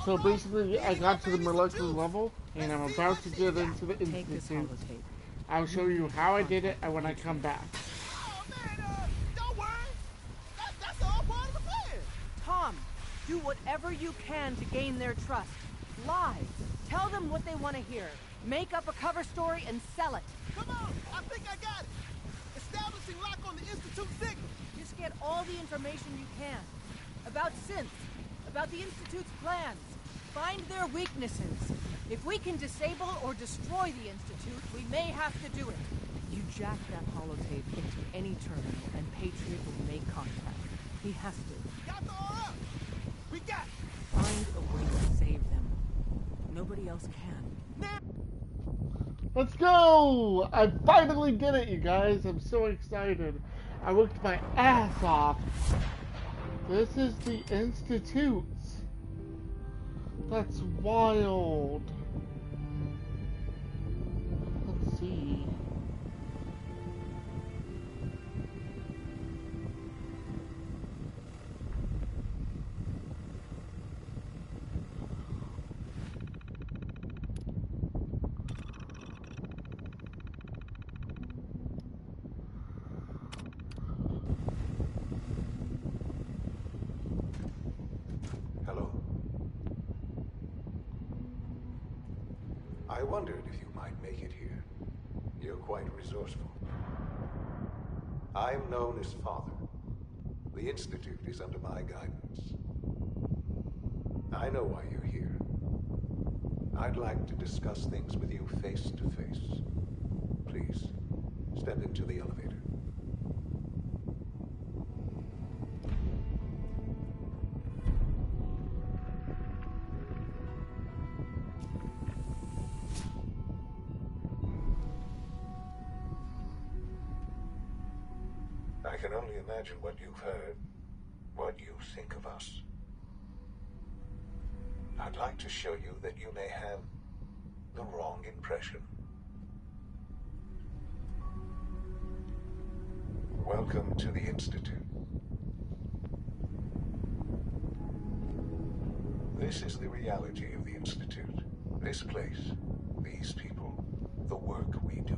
So basically, I got to the molecular level, and I'm about to get into the Take this institute. holotape. I'll show you how I did it and when I come back. Oh man, don't worry. That's all part of the plan. Tom, do whatever you can to gain their trust. Lie. Tell them what they want to hear. Make up a cover story and sell it. Come on, I think I got it. Establishing lock on the Institute signal. Just get all the information you can. About synths. About the Institute's plans. Find their weaknesses. If we can disable or destroy the Institute, we may have to do it. You jack that holotape into any terminal, and Patriot will make contact. He has to. Got the RF. We got it. Find a way to save them. Nobody else can. Now. Let's go! I finally did it, you guys. I'm so excited. I worked my ass off. This is the Institute. That's wild. Let's see. I wondered if you might make it here. You're quite resourceful. I'm known as Father. The Institute is under my guidance. I know why you're here. I'd like to discuss things with you face to face. Please, step into the elevator. I can only imagine what you've heard, what you think of us. I'd like to show you that you may have the wrong impression. Welcome to the Institute. This is the reality of the Institute. This place, these people, the work we do.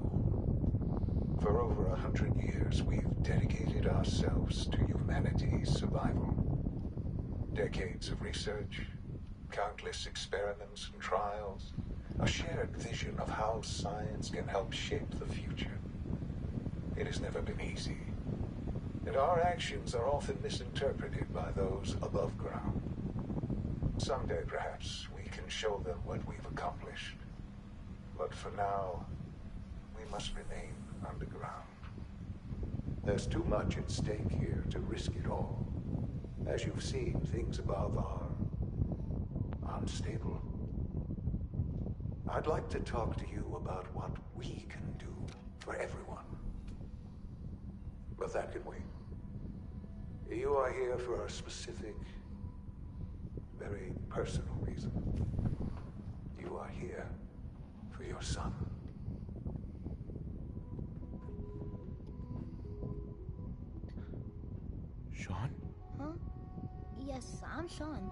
For over 100 years, we've dedicated ourselves to humanity's survival. Decades of research, countless experiments and trials, a shared vision of how science can help shape the future. It has never been easy, and our actions are often misinterpreted by those above ground. Someday, perhaps, we can show them what we've accomplished. But for now, we must remain underground. There's too much at stake here to risk it all. As you've seen, things above are unstable. I'd like to talk to you about what we can do for everyone. But that can wait. You are here for a specific, very personal reason. You are here for your son. Sean? Huh? Yes, I'm Sean.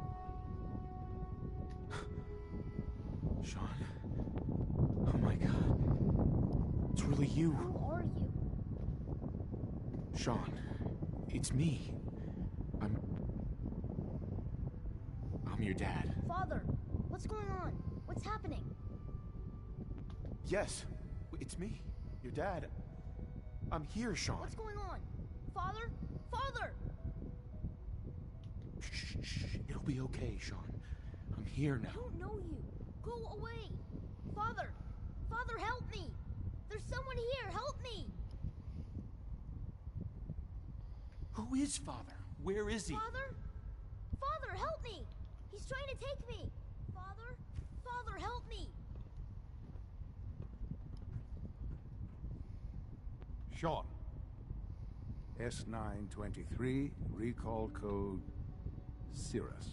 Sean? Oh my god. It's really you. Who are you? Sean, it's me. I'm your dad. Father, what's going on? What's happening? Yes, it's me. Your dad. I'm here, Sean. What's going on? Father? Father! Shh. It'll be okay, Sean. I'm here now. I don't know you. Go away. Father! Father, help me! There's someone here. Help me! Who is Father? Where is he? Father? Father, help me! He's trying to take me! Father? Father, help me! Sean. S923, recall code Cirrus.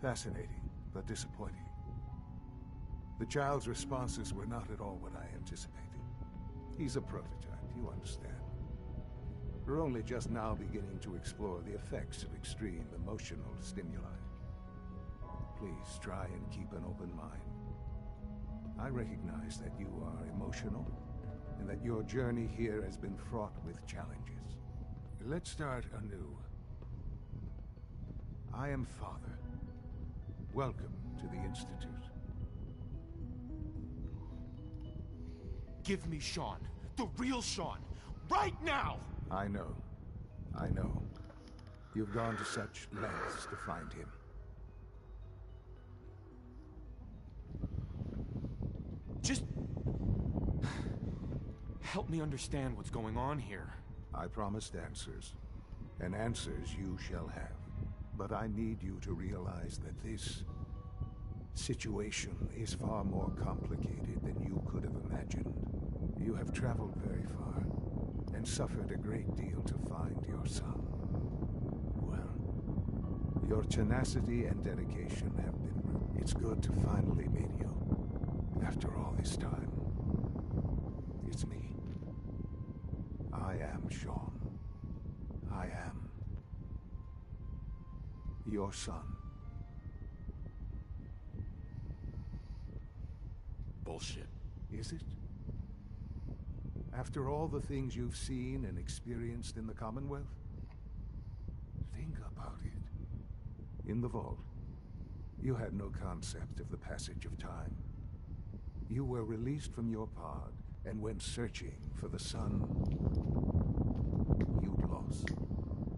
Fascinating, but disappointing. The child's responses were not at all what I anticipated. He's a prototype, you understand. We're only just now beginning to explore the effects of extreme emotional stimuli. Please try and keep an open mind. I recognize that you are emotional, and that your journey here has been fraught with challenges. Let's start anew. I am Father. Welcome to the Institute. Give me Sean. The real Sean. Right now! I know. I know. You've gone to such lengths to find him. Just... help me understand what's going on here. I promised answers, and answers you shall have. But I need you to realize that this situation is far more complicated than you could have imagined. You have traveled very far, and suffered a great deal to find your son. Well, your tenacity and dedication have been... It's good to finally meet you. After all this time, it's me. I am Sean. I am your son. Bullshit. Is it? After all the things you've seen and experienced in the Commonwealth? Think about it. In the vault, you had no concept of the passage of time. You were released from your pod and went searching for the son you'd lost.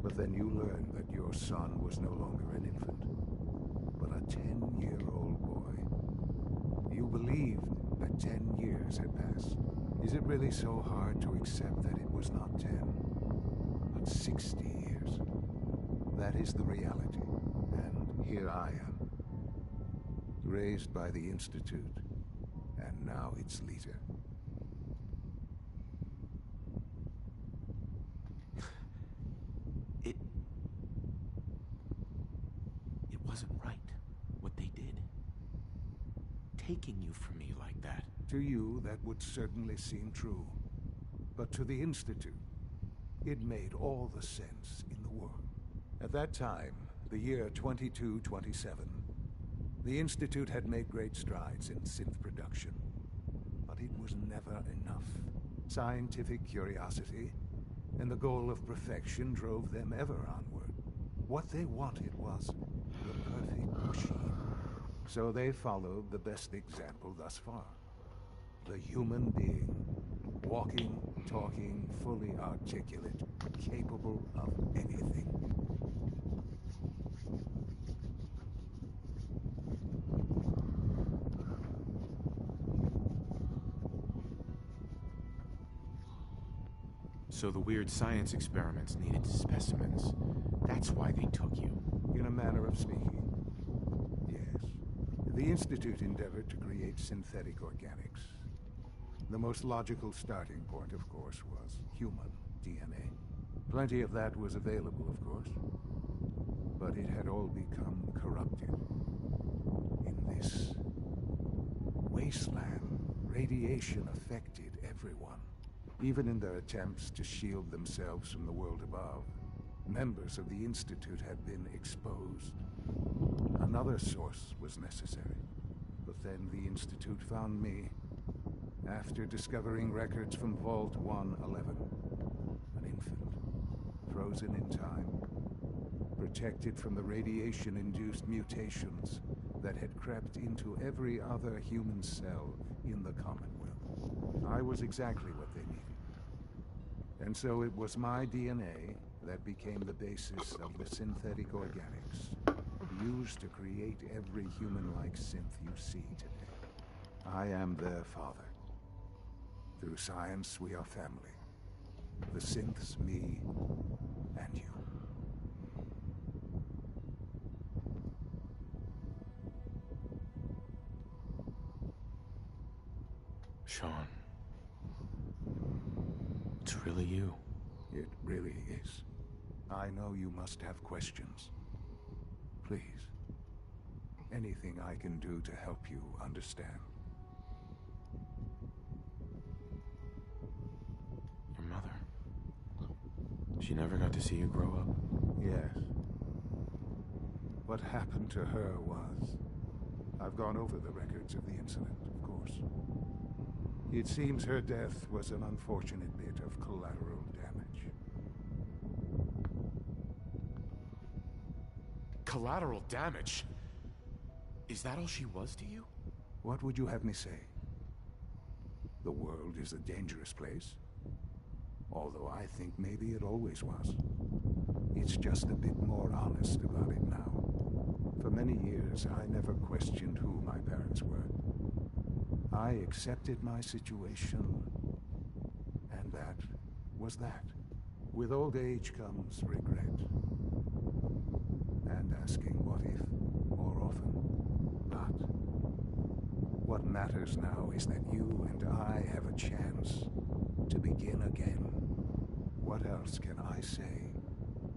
But then you learned that your son was no longer an infant, but a 10-year-old boy. You believed that 10 years had passed. Is it really so hard to accept that it was not 10, but 60 years? That is the reality, and here I am, raised by the Institute, and now its leader. It wasn't right, what they did. Taking you from me like that. To you, that would certainly seem true. But to the Institute, it made all the sense in the world. At that time, the year 2227, the Institute had made great strides in synth production. But it was never enough. Scientific curiosity and the goal of perfection drove them ever onward. What they wanted was the perfect machine. So they followed the best example thus far. The human being. Walking, talking, fully articulate, capable of anything. So the weird science experiments needed specimens. That's why they took you. In a manner of speaking. Yes. The Institute endeavored to create synthetic organics. The most logical starting point, of course, was human DNA. Plenty of that was available, of course. But it had all become corrupted. In this wasteland, radiation affected everyone. Even in their attempts to shield themselves from the world above, members of the Institute had been exposed. Another source was necessary. But then the Institute found me, after discovering records from Vault 111. An infant, frozen in time, protected from the radiation-induced mutations that had crept into every other human cell in the Commonwealth. I was exactly what they needed. And so it was my DNA that became the basis of the synthetic organics, used to create every human-like synth you see today. I am their father. Through science, we are family. The synths, me, and you. Sean. It's really you. It really is. I know you must have questions. Please. Anything I can do to help you understand. Your mother. She never got to see you grow up? Yes. What happened to her was... I've gone over the records of the incident, of course. It seems her death was an unfortunate bit of collateral damage. Collateral damage? Is that all she was to you? What would you have me say? The world is a dangerous place. Although I think maybe it always was. It's just a bit more honest about it now. For many years, I never questioned who my parents were. I accepted my situation, and that was that. With old age comes regret. And asking what if more often. But what matters now is that you and I have a chance to begin again. What else can I say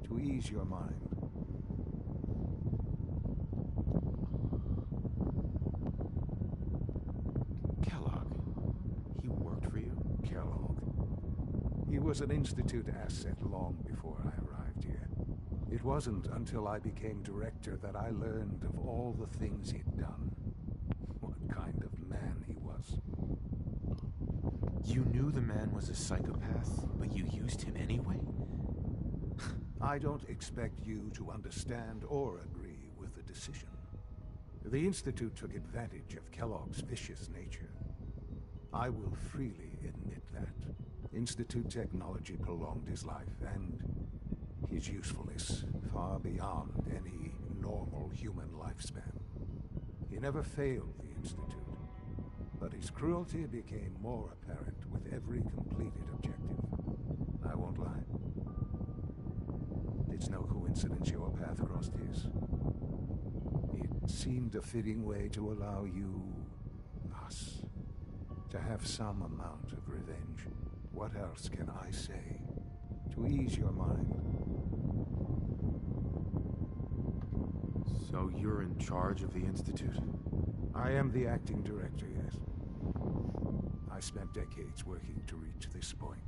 to ease your mind? Kellogg. He worked for you? Kellogg. He was an Institute asset long before I arrived here. It wasn't until I became director that I learned of all the things he'd done. What kind of man he was. You knew the man was a psychopath, but you used him anyway? I don't expect you to understand or agree with the decision. The Institute took advantage of Kellogg's vicious nature. I will freely admit that. Institute technology prolonged his life, and his usefulness far beyond any normal human lifespan. He never failed the Institute, but his cruelty became more apparent with every completed objective. I won't lie. It's no coincidence your path crossed his. It seemed a fitting way to allow you, us, to have some amount of revenge. What else can I say to ease your mind? So you're in charge of the Institute? I am the acting director, yes. I spent decades working to reach this point.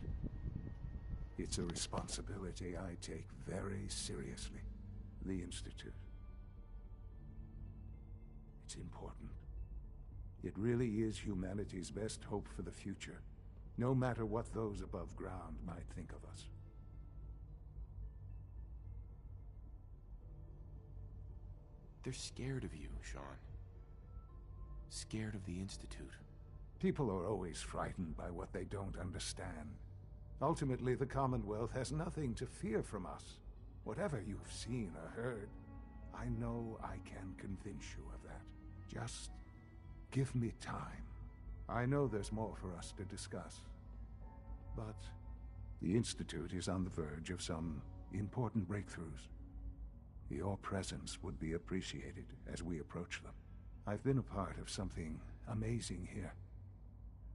It's a responsibility I take very seriously. The Institute. It's important. It really is humanity's best hope for the future, no matter what those above ground might think of us. They're scared of you, Sean. Scared of the Institute. People are always frightened by what they don't understand. Ultimately, the Commonwealth has nothing to fear from us. Whatever you've seen or heard, I know I can convince you of that. Just give me time. I know there's more for us to discuss. But the Institute is on the verge of some important breakthroughs. Your presence would be appreciated as we approach them. I've been a part of something amazing here.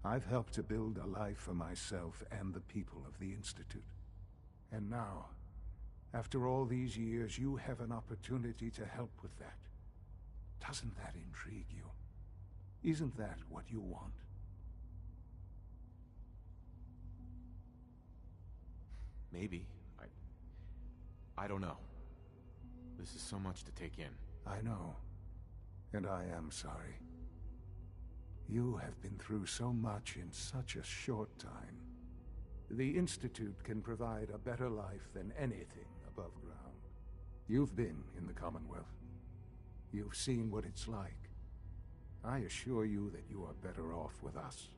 I've helped to build a life for myself and the people of the Institute. And now, after all these years, you have an opportunity to help with that. Doesn't that intrigue you? Isn't that what you want? Maybe. I don't know. This is so much to take in. I know. And I am sorry. You have been through so much in such a short time. The Institute can provide a better life than anything above ground. You've been in the Commonwealth. You've seen what it's like. I assure you that you are better off with us.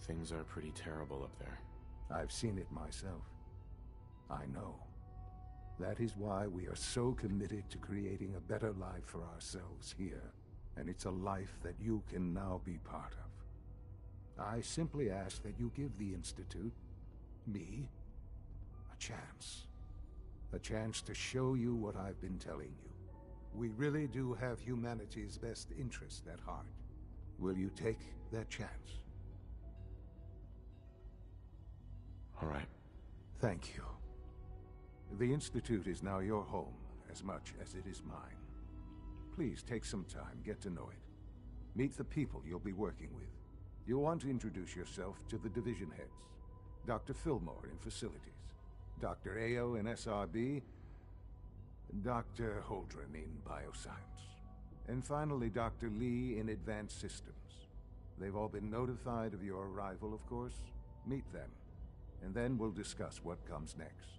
Things are pretty terrible up there. I've seen it myself. I know. That is why we are so committed to creating a better life for ourselves here. And it's a life that you can now be part of. I simply ask that you give the Institute, me, a chance. A chance to show you what I've been telling you. We really do have humanity's best interest at heart. Will you take that chance? All right. Thank you. The Institute is now your home as much as it is mine. Please take some time, get to know it. Meet the people you'll be working with. You'll want to introduce yourself to the division heads. Dr. Fillmore in Facilities, Dr. Ayo in SRB, Dr. Holdren in Bioscience, and finally Dr. Lee in Advanced Systems. They've all been notified of your arrival, of course. Meet them, and then we'll discuss what comes next.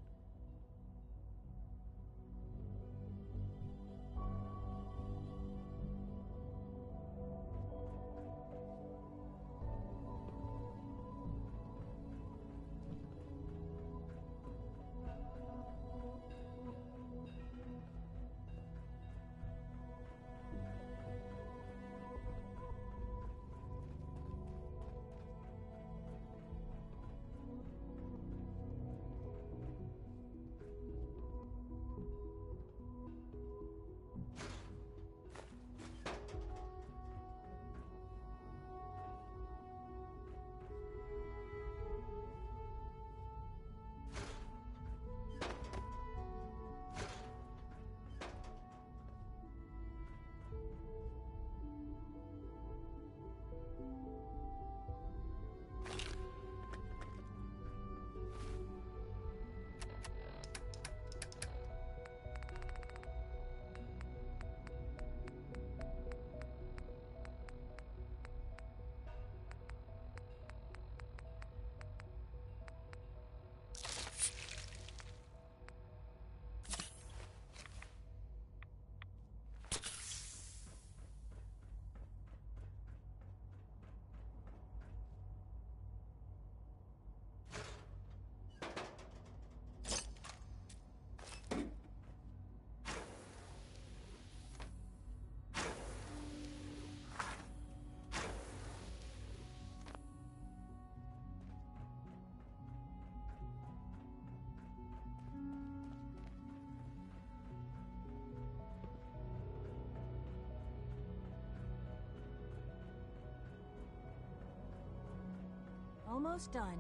Almost done.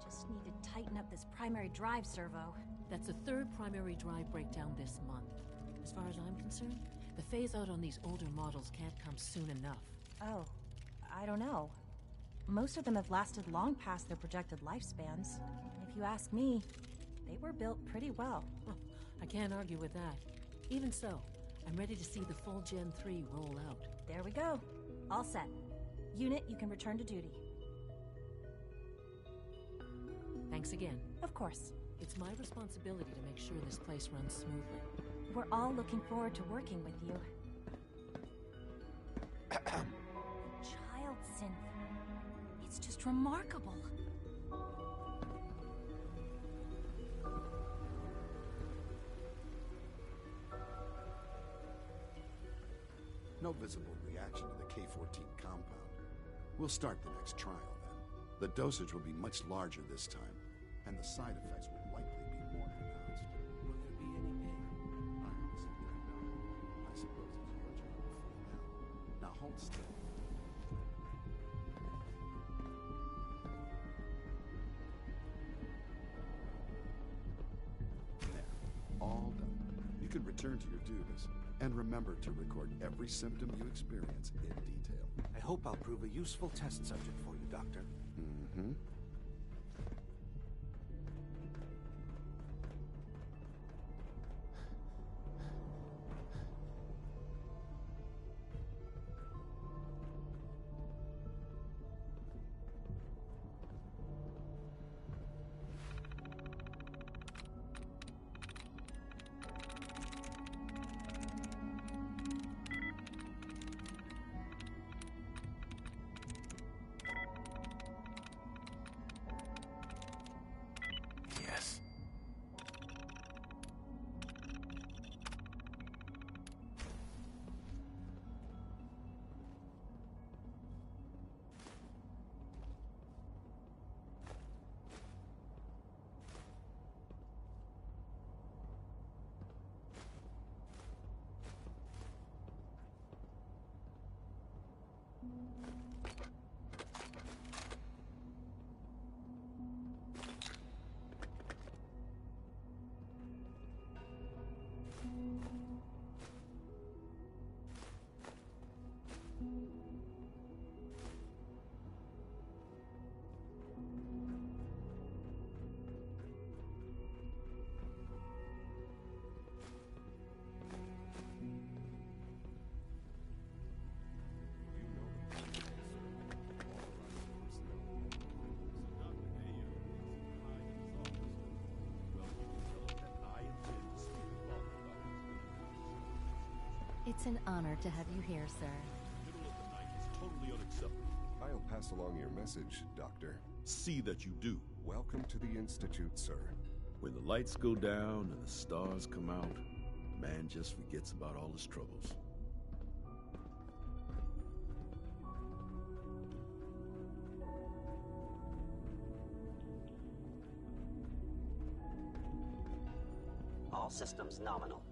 Just need to tighten up this primary drive servo. That's the third primary drive breakdown this month. As far as I'm concerned, the phase-out on these older models can't come soon enough. Oh, I don't know. Most of them have lasted long past their projected lifespans. If you ask me, they were built pretty well. I can't argue with that. Even so, I'm ready to see the full Gen 3 roll out. There we go. All set. Unit, you can return to duty. Thanks again. Of course. It's my responsibility to make sure this place runs smoothly. We're all looking forward to working with you. Child synth. It's just remarkable. No visible reaction to the K-14 compound. We'll start the next trial then. The dosage will be much larger this time, and the side effects will likely be more pronounced. Will there be any pain? I honestly don't know. I suppose it's your job to find out. Now hold still. There. All done. You can return to your duties. And remember to record every symptom you experience in detail. I hope I'll prove a useful test subject for you, Doctor. Mm-hmm. It's an honor to have you here, sir. Middle of the night is totally unacceptable. I'll pass along your message, Doctor. See that you do. Welcome to the Institute, sir. When the lights go down and the stars come out, man just forgets about all his troubles. All systems nominal.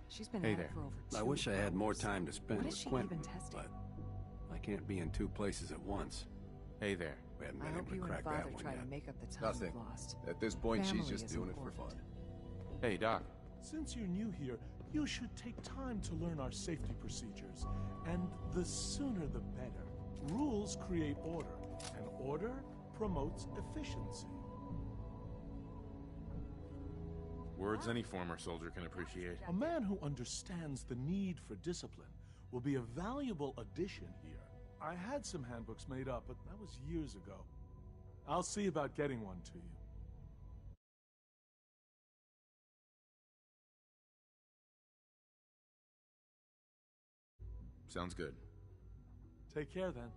She's been Hey at there. it for over 2 I wish I had more time to spend What with is she Quentin, even testing? but I can't be in 2 places at once. Hey there. We haven't I been hope able to you and crack Father that one try yet. to make up the time Nothing. we've lost. At this point, Family she's just is doing it for important. fun. Hey, Doc. Since you're new here, you should take time to learn our safety procedures. And the sooner the better. Rules create order, and order promotes efficiency. Words any former soldier can appreciate. A man who understands the need for discipline will be a valuable addition here. I had some handbooks made up, but that was years ago. I'll see about getting one to you. Sounds good. Take care then.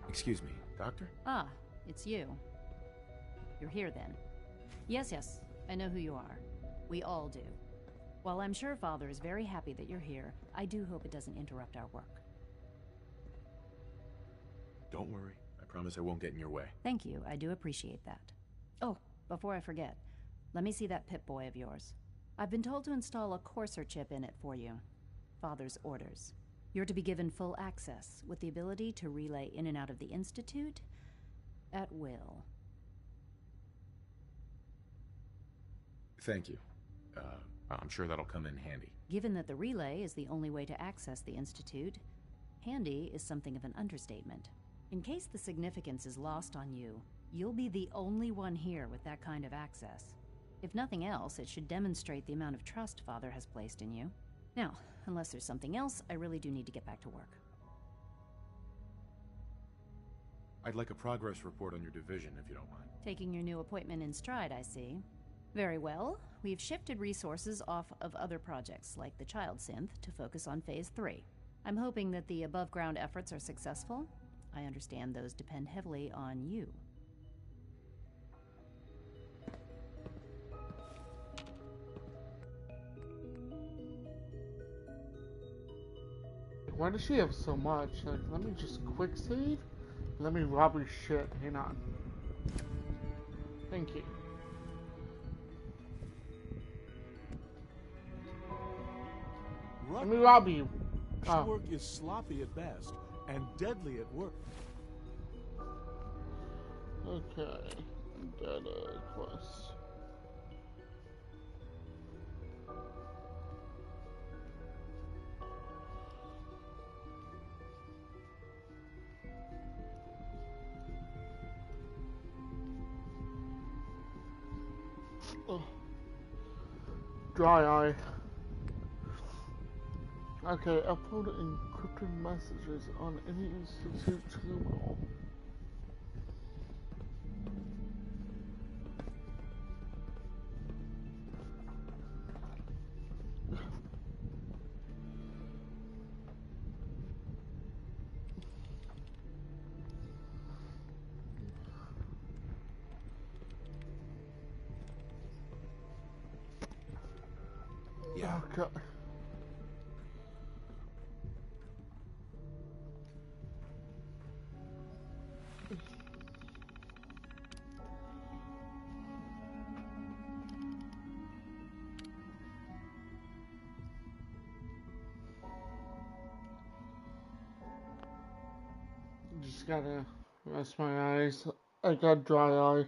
Excuse me, Doctor? Ah, it's you. You're here then. Yes, I know who you are. We all do. While I'm sure Father is very happy that you're here, I do hope it doesn't interrupt our work. Don't worry. I promise I won't get in your way. Thank you, I do appreciate that. Oh, before I forget, let me see that Pip-Boy of yours. I've been told to install a Courser chip in it for you. Father's orders. You're to be given full access, with the ability to relay in and out of the Institute at will. Thank you. I'm sure that'll come in handy. Given that the relay is the only way to access the Institute, handy is something of an understatement. In case the significance is lost on you, you'll be the only one here with that kind of access. If nothing else, it should demonstrate the amount of trust Father has placed in you. Now, unless there's something else, I really do need to get back to work. I'd like a progress report on your division, if you don't mind. Taking your new appointment in stride, I see. Very well. We've shifted resources off of other projects, like the Child Synth, to focus on Phase 3. I'm hoping that the above-ground efforts are successful. I understand those depend heavily on you. Why does she have so much? Like, let me just quick save. Let me rob your shit. Hang on. Thank you. Let me rob you. Oh. Work is sloppy at best and deadly at work. Okay. Data quest. Oh. Dry eye. Okay, upload encrypted messages on any Institute terminal. Yeah. Okay. just gotta rest my eyes. I got dry eye.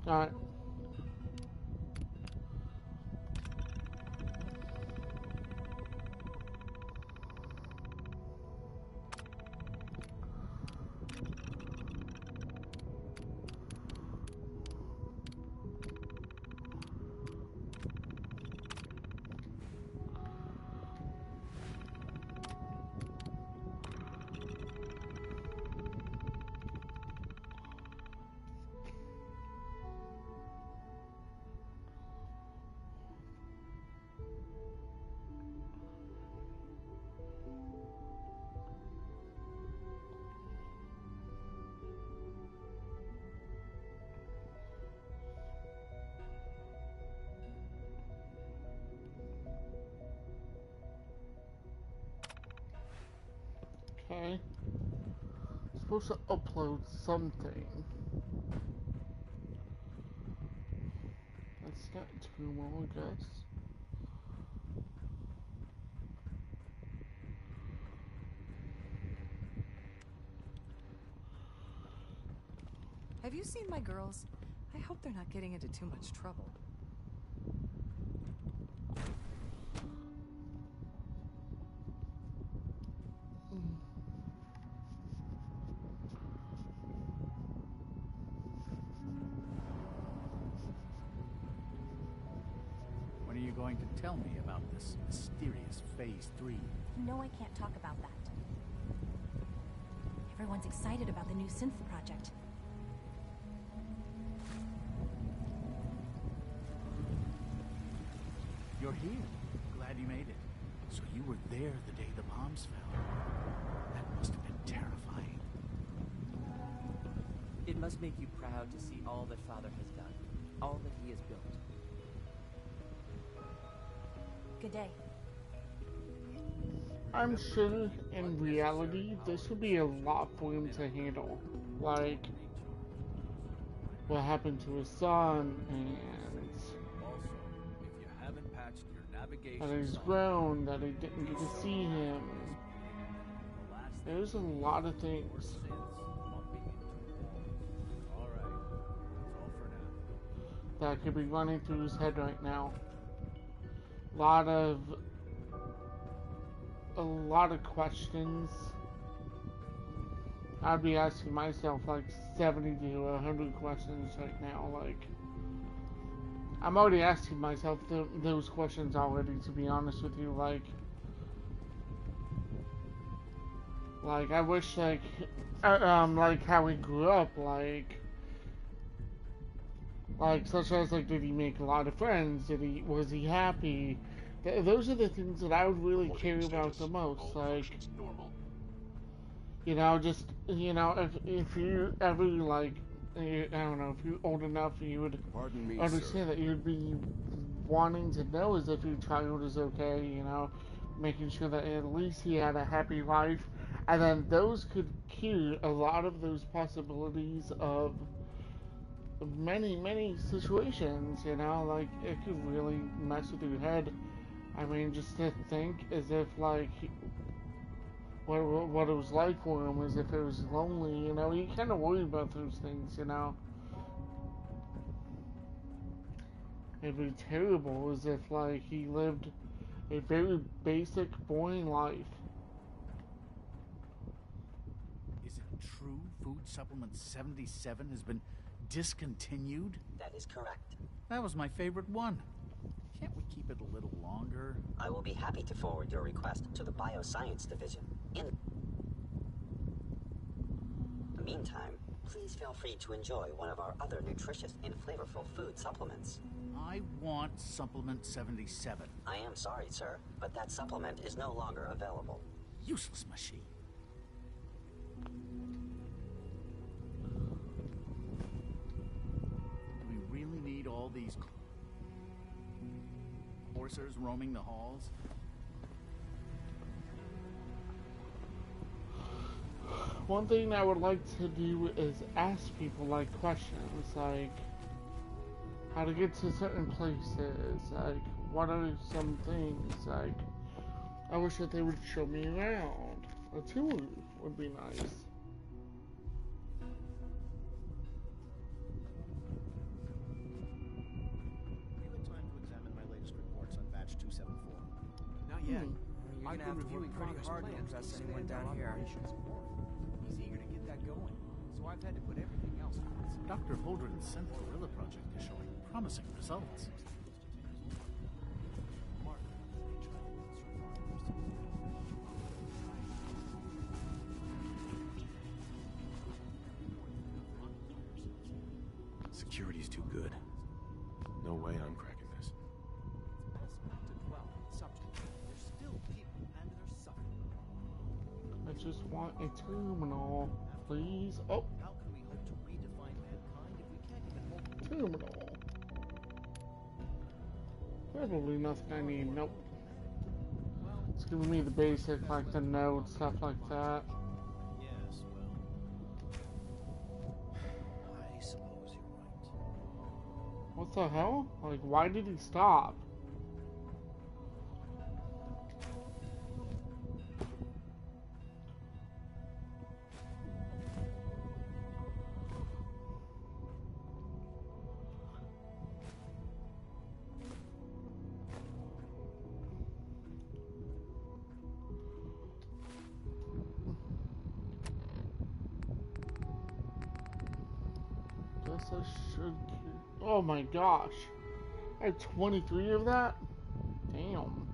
Alright. Okay. Supposed to upload something. That's not too well, I guess. Have you seen my girls? I hope they're not getting into too much trouble. When are you going to tell me about this mysterious Phase 3? You know I can't talk about that. Everyone's excited about the new synth project. You're here. Glad you made it. So you were there the day the bombs fell. That must have been terrifying. It must make you proud to see all that Father has done, all that he has built. Good day. I'm sure in reality this would be a lot for him to handle. Like what happened to his son and that he's grown, that he didn't get to see him. There's a lot of things. That could be running through his head right now. A lot of a lot of questions. I'd be asking myself like 70 to 100 questions right now. Like, I'm already asking myself those questions already, to be honest with you. Like I wish, like how he grew up, like such as, like, did he make a lot of friends? Was he happy? Those are the things that I would really care about the most. Like, you know, just, you know, if you ever, like, I don't know, if you're old enough, you would understand that you'd be wanting to know as if your child is okay, you know, making sure that at least he had a happy life, and then those could cure a lot of those possibilities of many situations, you know, like, it could really mess with your head. I mean, just to think as if, like, what it was like for him, as if it was lonely, you know, you kind of worry about those things, you know. It'd be terrible as if, like, he lived a very basic, boring life. Is it true Food Supplement 77 has been discontinued? That is correct. That was my favorite one. Can't we keep it a little longer? I will be happy to forward your request to the Bioscience Division. In the meantime, please feel free to enjoy one of our other nutritious and flavorful food supplements. I want Supplement 77. I am sorry, sir, but that supplement is no longer available. Useless machine. Do we really need all these coursers roaming the halls? One thing I would like to do is ask people, like, questions, like how to get to certain places, like what are some things, like I wish that they would show me around. A tour would be nice. Not yet. I've been reviewing pretty hard to impress anyone down here. He's eager to get that going, so I've had to put everything else first. Dr. Holdren's Synth Gorilla project is showing promising results. Security's too good. No way I'm cracking this. I just want a terminal, please. Oh. How can we hope to redefine mankind if we can't even hold terminal? Probably nothing I need. Nope. It's giving me the basic, like the node, stuff like that. Yes, well, I suppose you're right. What the hell? Like, why did he stop? I should. Oh my gosh. I had 23 of that? Damn.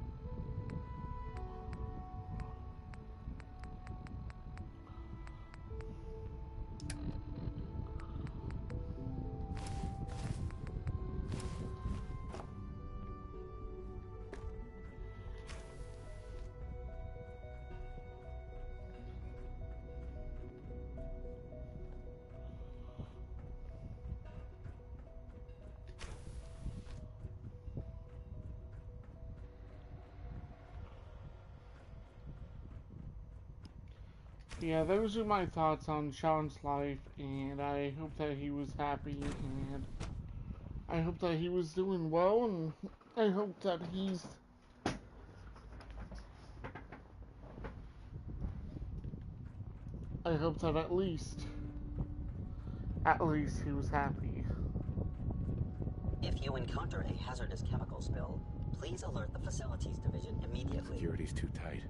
Yeah, those are my thoughts on Sean's life, and I hope that he was happy, and I hope that he was doing well, and I hope that at least he was happy. If you encounter a hazardous chemical spill, please alert the Facilities Division immediately. Security's too tight.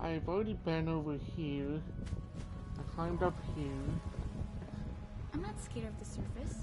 I've already been over here. I climbed up here. I'm not scared of the surface.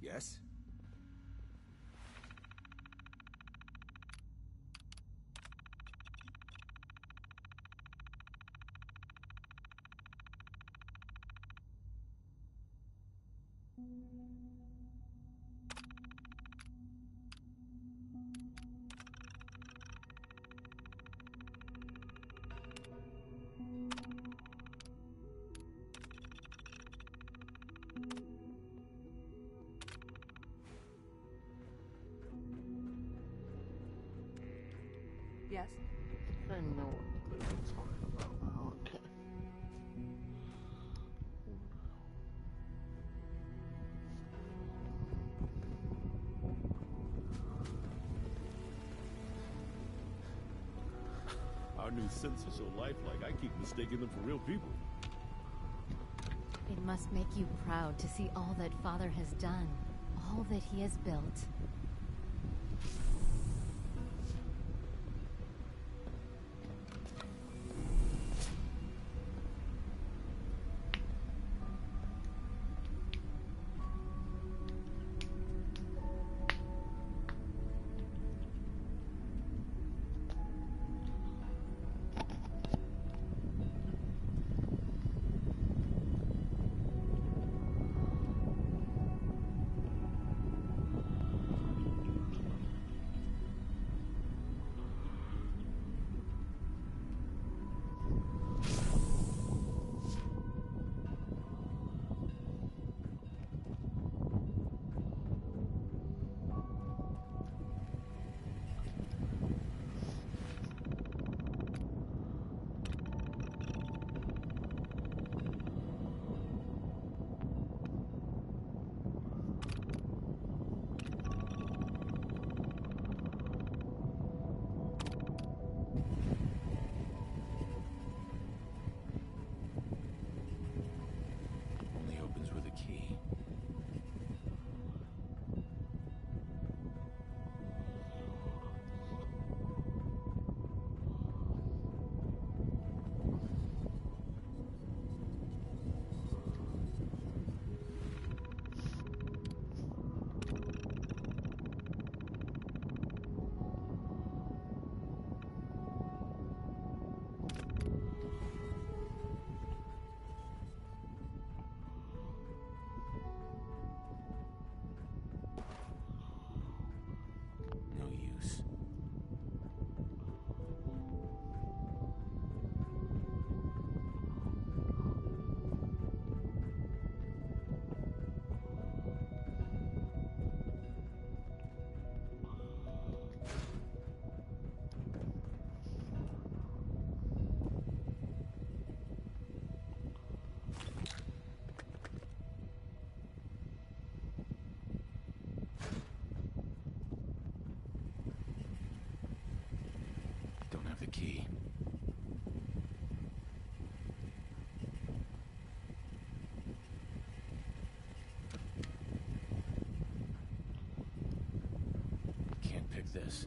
Yes? Yes? I know what they're talking about now. Okay. Our new sensors are lifelike. I keep mistaking them for real people. It must make you proud to see all that Father has done, all that he has built. pick this.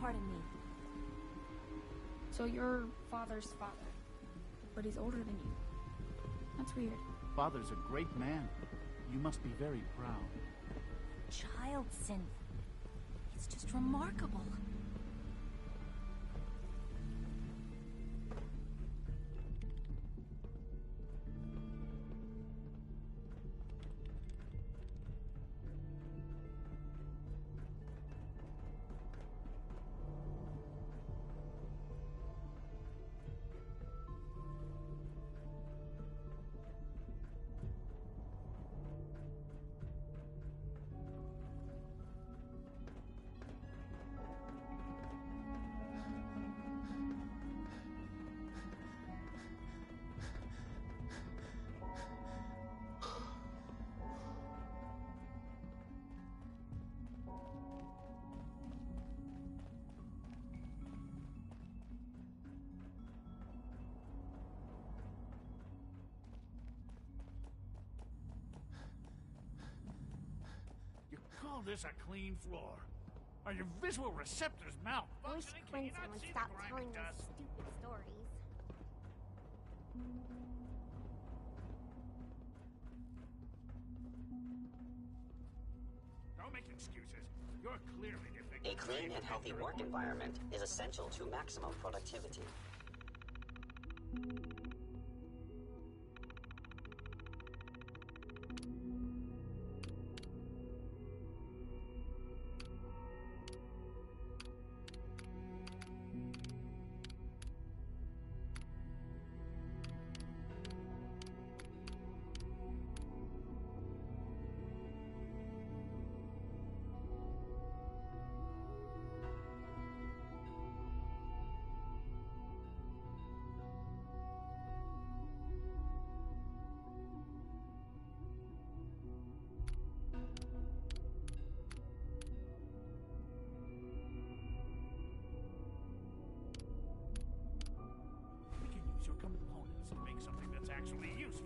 Pardon me. So you're Father's father, but he's older than you. That's weird. Father's a great man. You must be very proud. Child synth. It's just remarkable. Call this a clean floor? Are your visual receptors malfunctioning? I wish Can you Quincy not would see stop the grimy telling those dust? stupid stories. Don't make excuses. You're clearly A clean and healthy work environment is essential to maximum productivity. We can use your components to make something that's actually useful.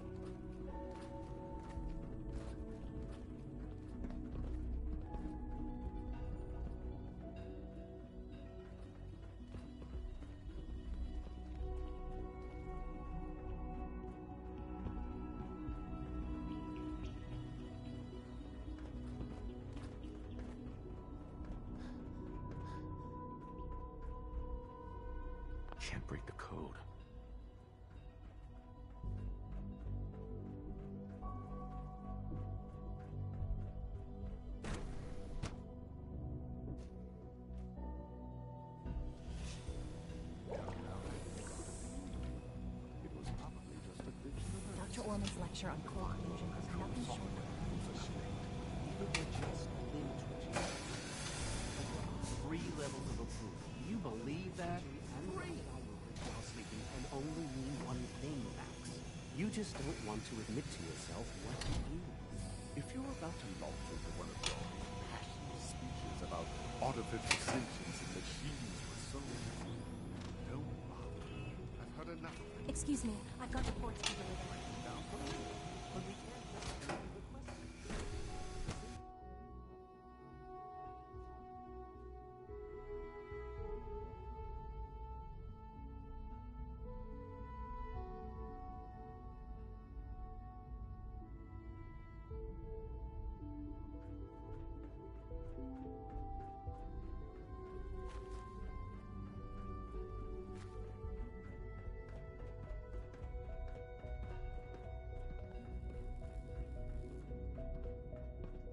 Can't break the code. Dr. Orman's lecture on cold fusion was nothing short of Three levels of approval. Do you believe that? Three! While sleeping can only mean one thing, Max. You just don't want to admit to yourself what it is. If you're about to launch into one of your passionate speeches about artificial sentience and machines with souls, don't bother. Excuse me, I've got reports to deliver.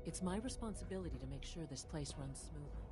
It's my responsibility to make sure this place runs smoothly.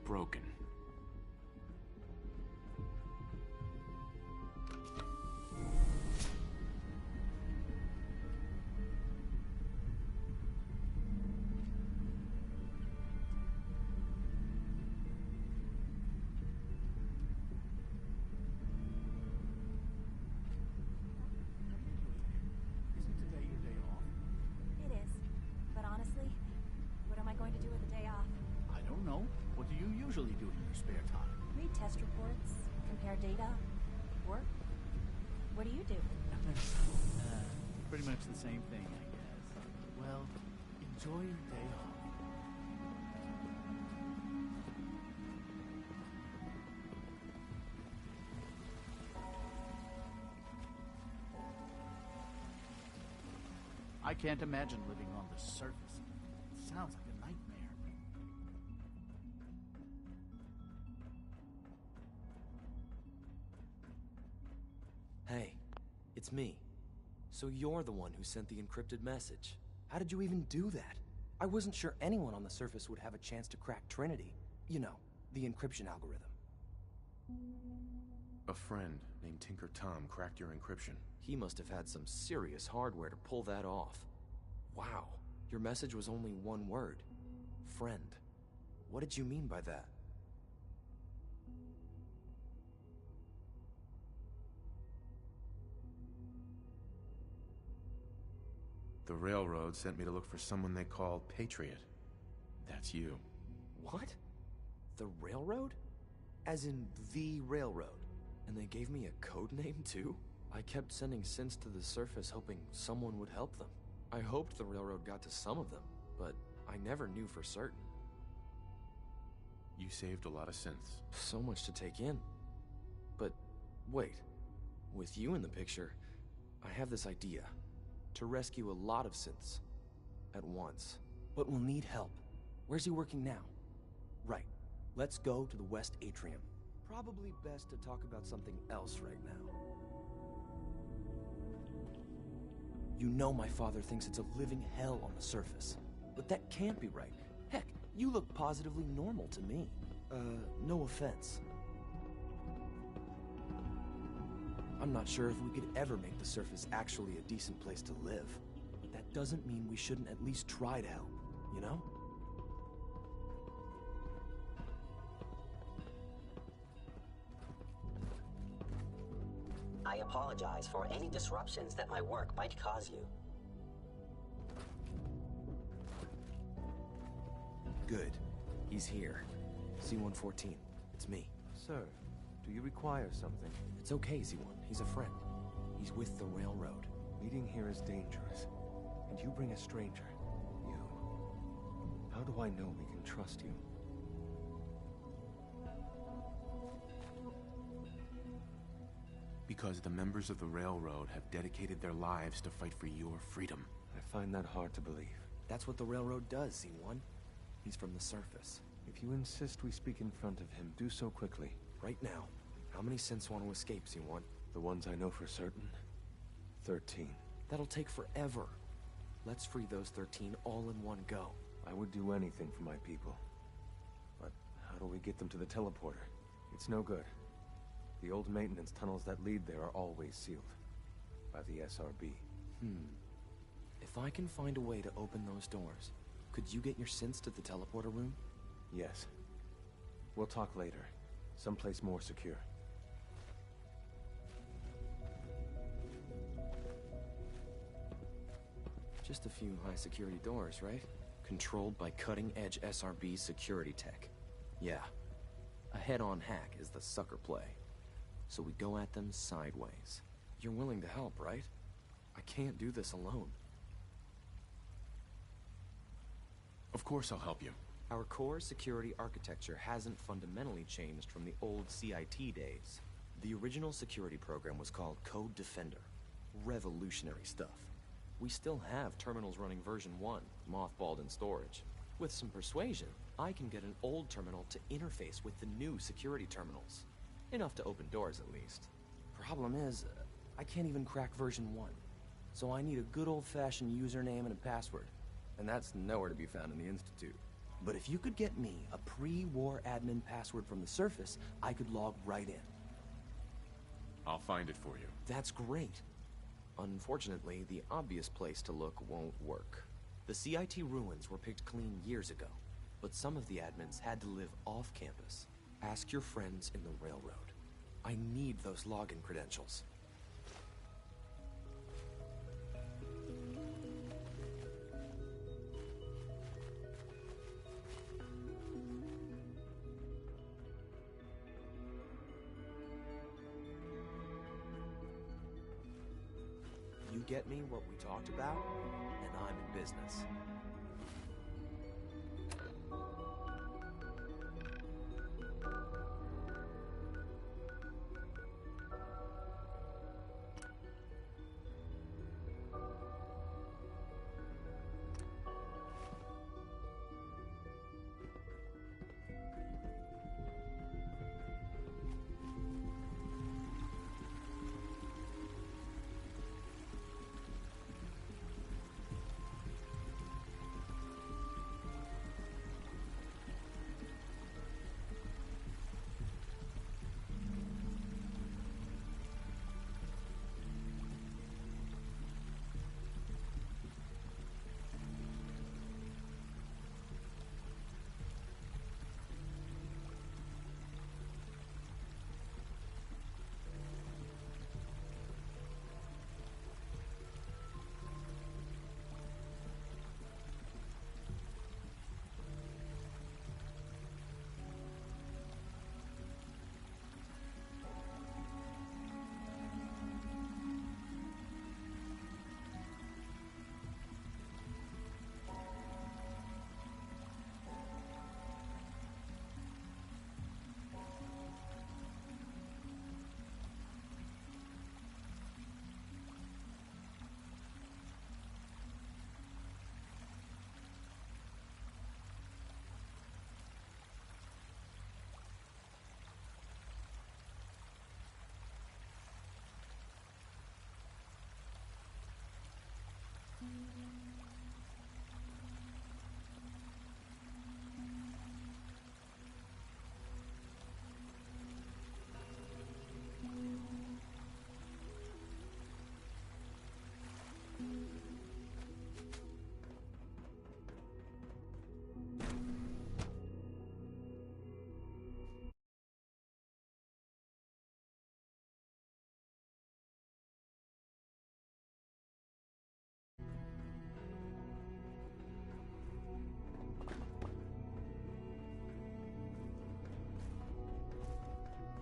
broken. Isn't today your day off? It is. But honestly, what am I going to do with the day off? I don't know. What do you usually do in your spare time? Read test reports, compare data, work. What do you do? Pretty much the same thing, I guess. Well, enjoy your day off. I can't imagine living on the surface. It sounds like a nightmare. Hey, it's me. So you're the one who sent the encrypted message. How did you even do that? I wasn't sure anyone on the surface would have a chance to crack Trinity. You know, the encryption algorithm. A friend named Tinker Tom cracked your encryption. He must have had some serious hardware to pull that off. Wow, your message was only one word. Friend. What did you mean by that? The Railroad sent me to look for someone they call Patriot. That's you. What? The Railroad? As in the Railroad? And they gave me a code name too? I kept sending synths to the surface hoping someone would help them. I hoped the Railroad got to some of them, but I never knew for certain. You saved a lot of synths. So much to take in. But wait, with you in the picture, I have this idea. To rescue a lot of synths at once. But we'll need help. Where's he working now? Right. Let's go to the West Atrium. Probably best to talk about something else right now. You know my father thinks it's a living hell on the surface. But that can't be right. Heck, you look positively normal to me. No offense. I'm not sure if we could ever make the surface actually a decent place to live. But that doesn't mean we shouldn't at least try to help, you know? I apologize for any disruptions that my work might cause you. Good. He's here. C-114. It's me. Sir, do you require something? It's okay, Z-1. He's a friend. He's with the Railroad. Meeting here is dangerous. And you bring a stranger. You. How do I know we can trust you? Because the members of the Railroad have dedicated their lives to fight for your freedom. I find that hard to believe. That's what the Railroad does, Z-1. He's from the surface. If you insist we speak in front of him, do so quickly. Right now. How many synths want to escape, Z-1? The ones I know for certain. 13. That'll take forever. Let's free those 13 all in one go. I would do anything for my people. But how do we get them to the teleporter? It's no good. The old maintenance tunnels that lead there are always sealed. By the SRB. If I can find a way to open those doors, could you get your synths to the teleporter room? Yes. We'll talk later. Someplace more secure. Just a few high-security doors, right? Controlled by cutting-edge SRB security tech. Yeah. A head-on hack is the sucker play. So we go at them sideways. You're willing to help, right? I can't do this alone. Of course I'll help you. Our core security architecture hasn't fundamentally changed from the old CIT days. The original security program was called Code Defender. Revolutionary stuff. We still have terminals running version 1, mothballed in storage. With some persuasion, I can get an old terminal to interface with the new security terminals. Enough to open doors, at least. Problem is, I can't even crack version 1. So I need a good old-fashioned username and a password. And that's nowhere to be found in the Institute. But if you could get me a pre-war admin password from the surface, I could log right in. I'll find it for you. That's great. Unfortunately, the obvious place to look won't work. The CIT ruins were picked clean years ago, but some of the admins had to live off campus. Ask your friends in the railroad. I need those login credentials. You get me what we talked about, and I'm in business.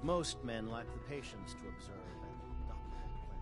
Most men lack the patience to observe and adopt that plan.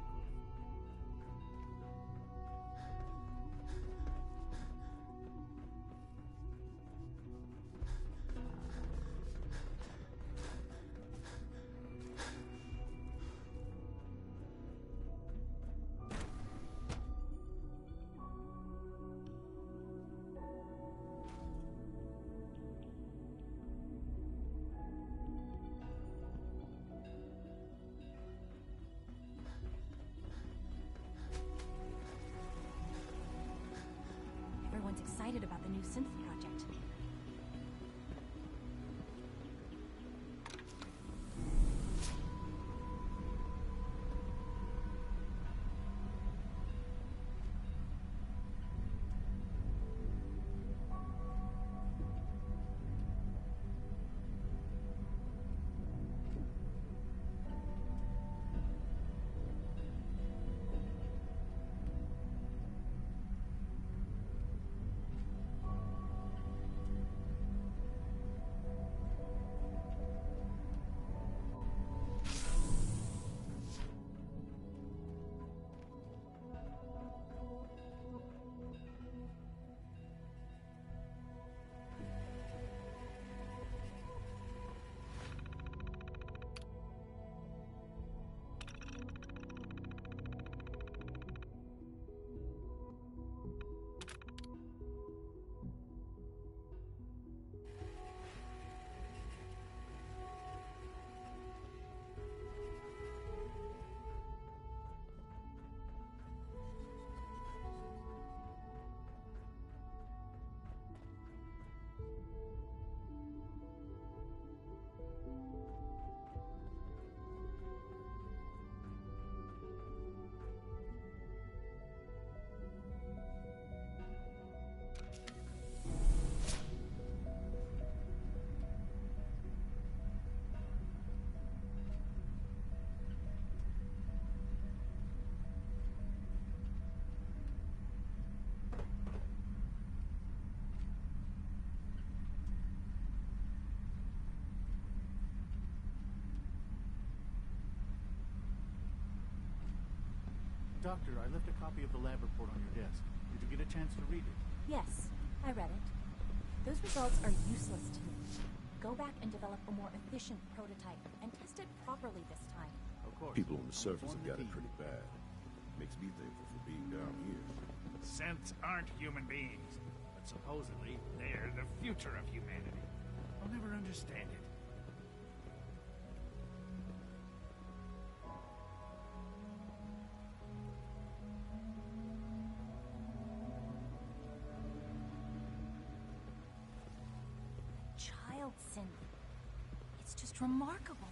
Doctor, I left a copy of the lab report on your desk. Did you get a chance to read it? Yes, I read it. Those results are useless to me. Go back and develop a more efficient prototype and test it properly this time. Of course. People on the surface have got it pretty bad. Makes me thankful for being down here. Synths aren't human beings, but supposedly they're the future of humanity. I'll never understand it. Child synth. It's just remarkable.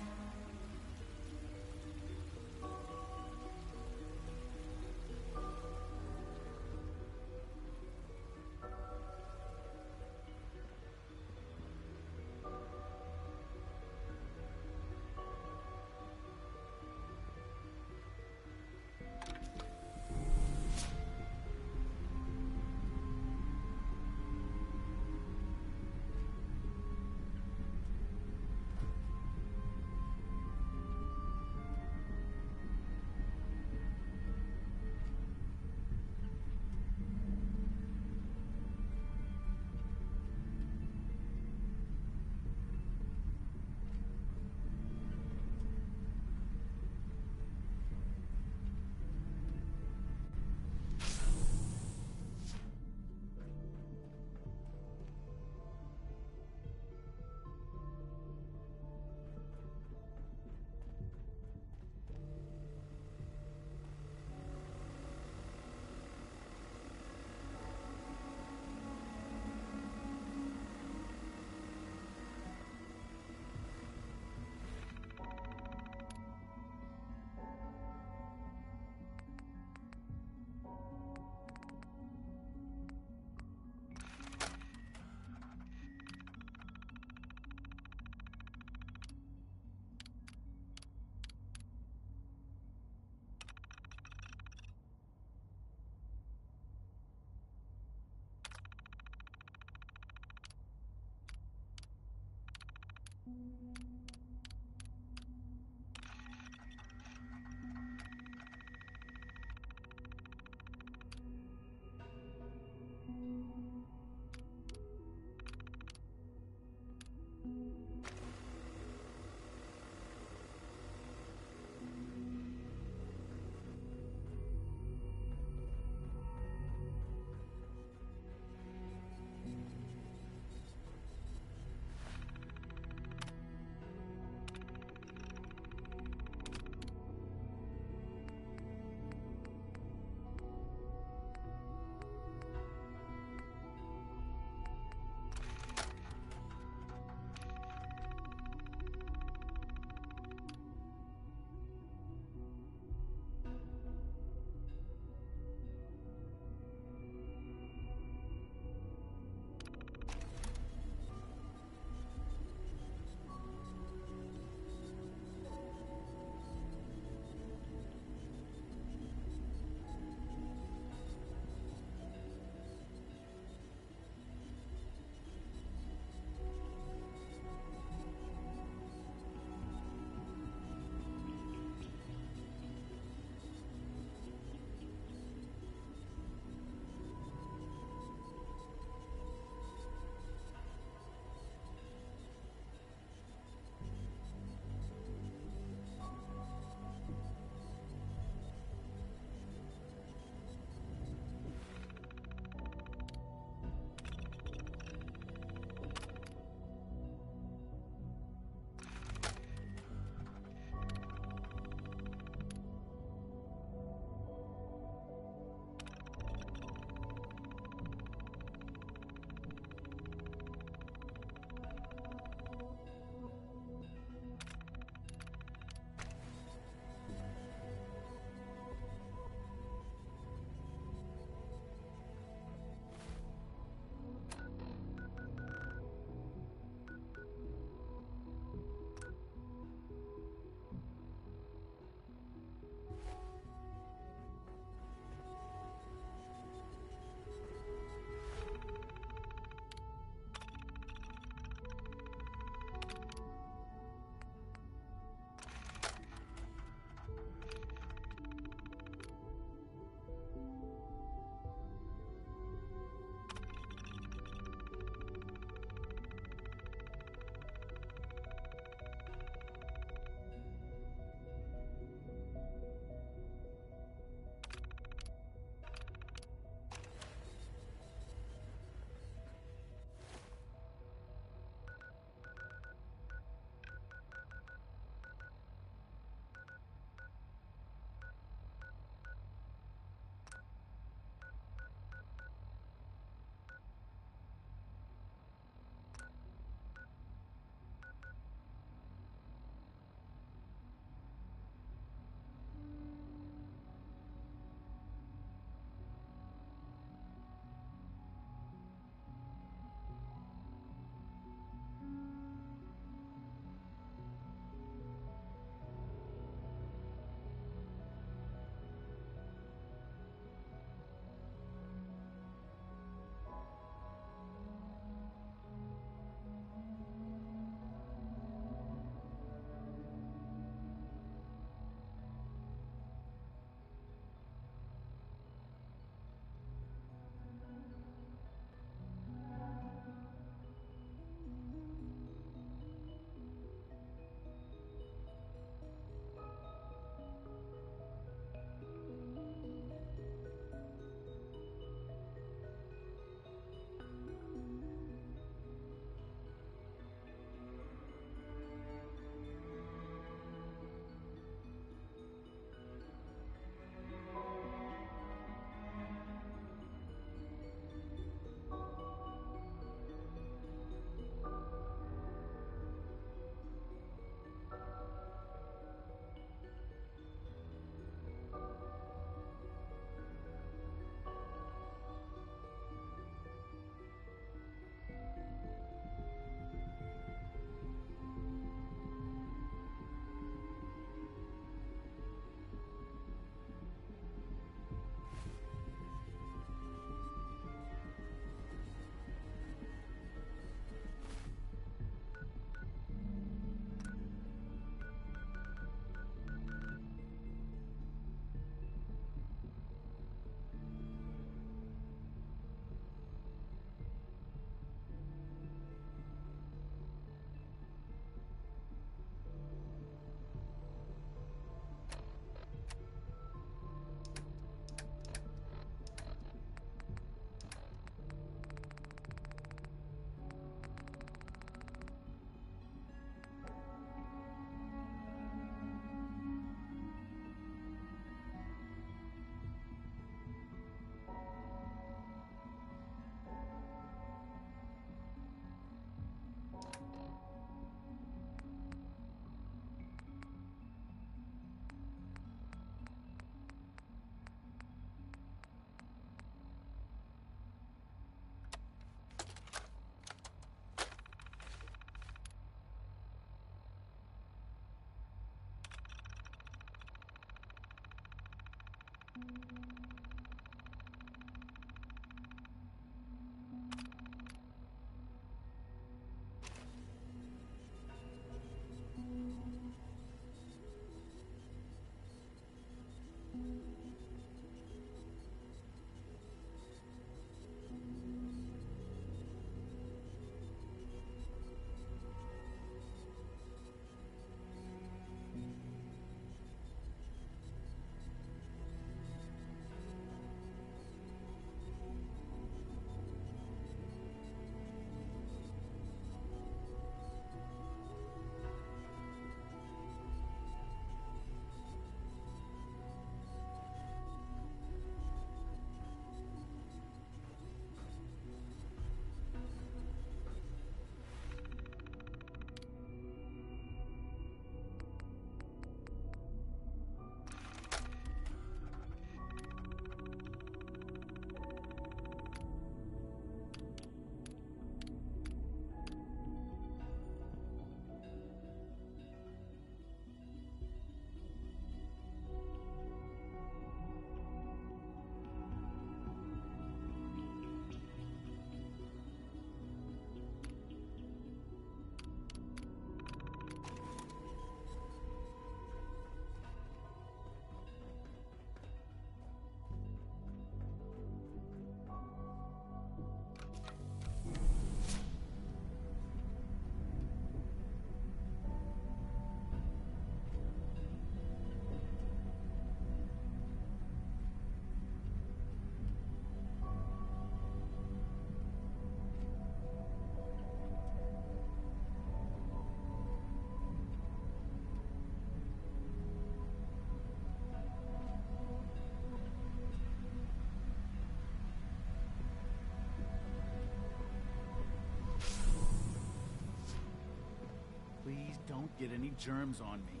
don't get any germs on me.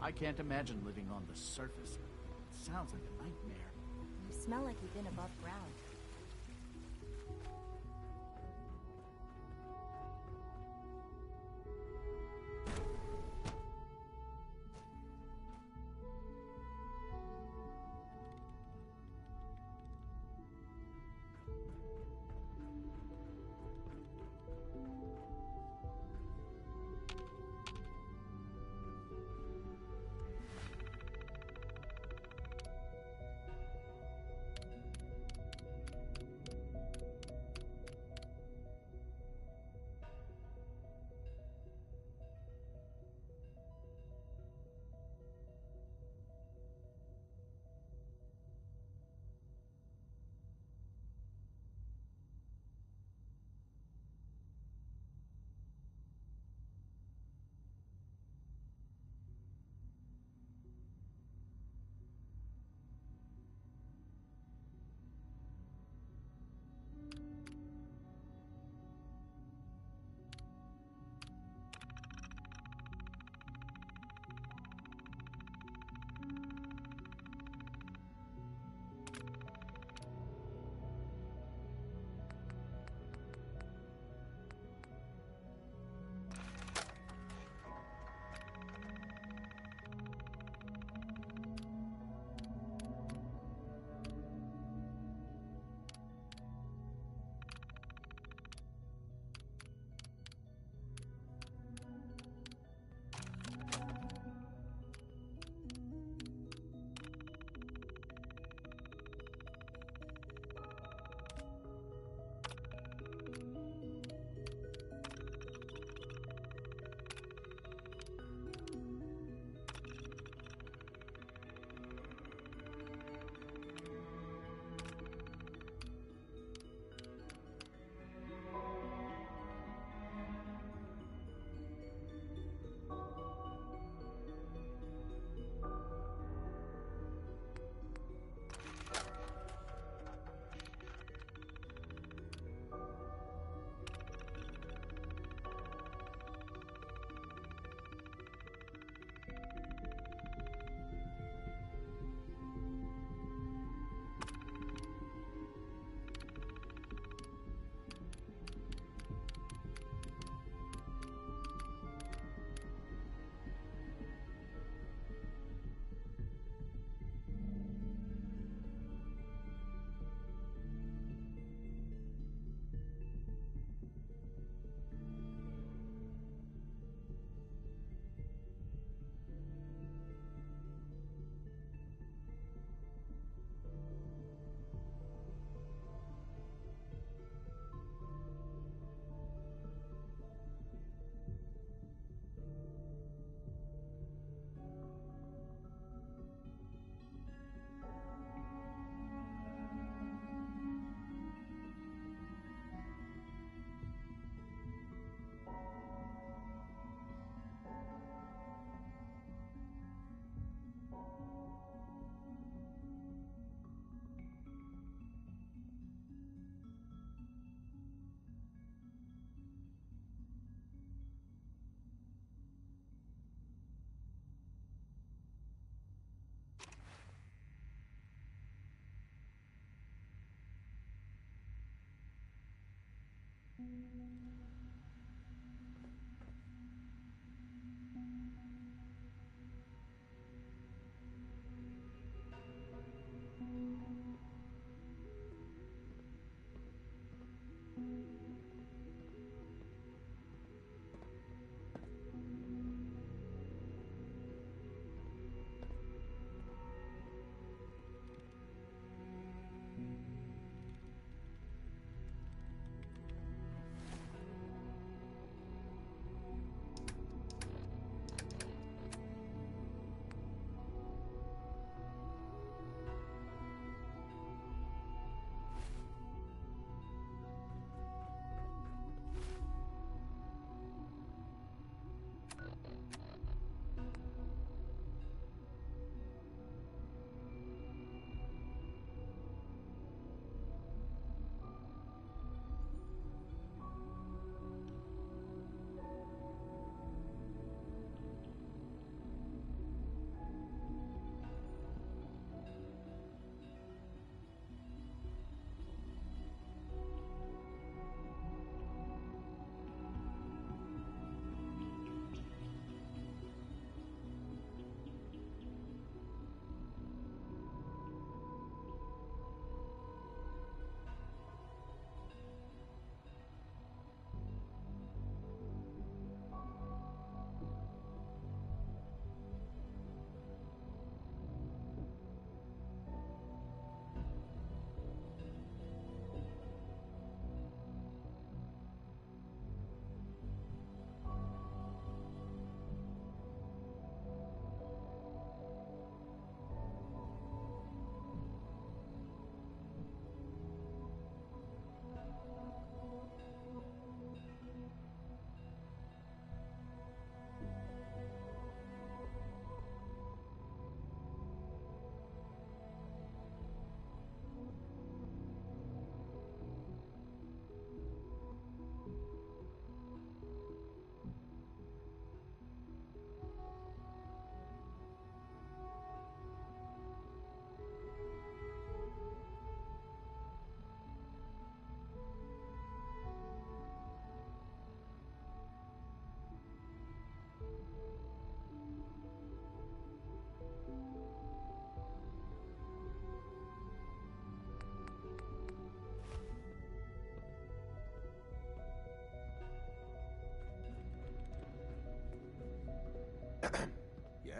I can't imagine living on the surface. It sounds like a nightmare. You smell like you've been above ground.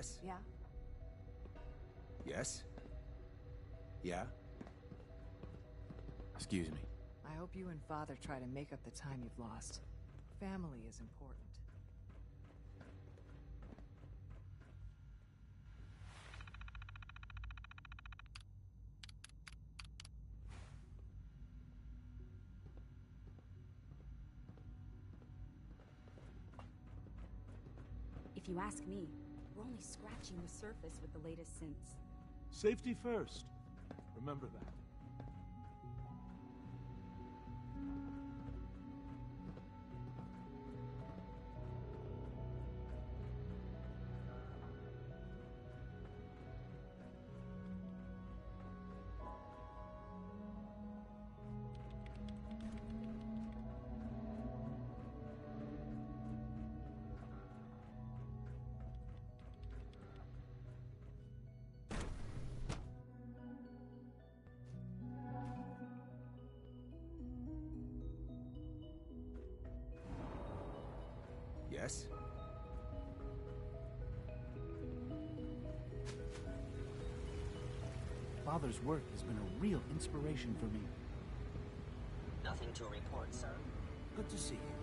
Yes? Yeah? Yes? Yeah? Excuse me. I hope you and Father try to make up the time you've lost. Family is important. If you ask me, we're only scratching the surface with the latest synths. Safety first. Remember that. Yes? Father's work has been a real inspiration for me. Nothing to report, sir. Good to see you.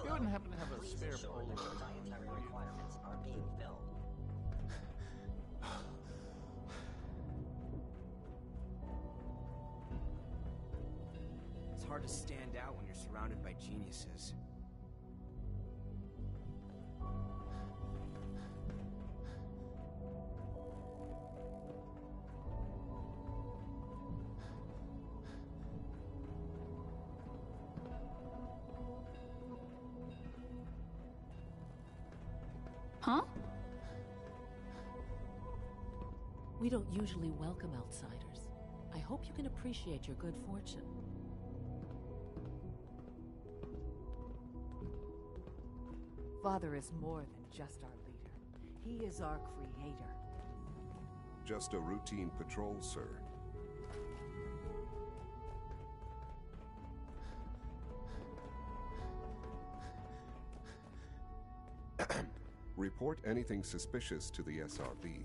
You wouldn't happen to have a Please spare ensure pole that your or dietary requirements are being filled. It's hard to stand out when you're surrounded by geniuses. Huh? We don't usually welcome outsiders. I hope you can appreciate your good fortune. Father is more than just our leader. He is our creator. Just a routine patrol, sir. Report anything suspicious to the SRB.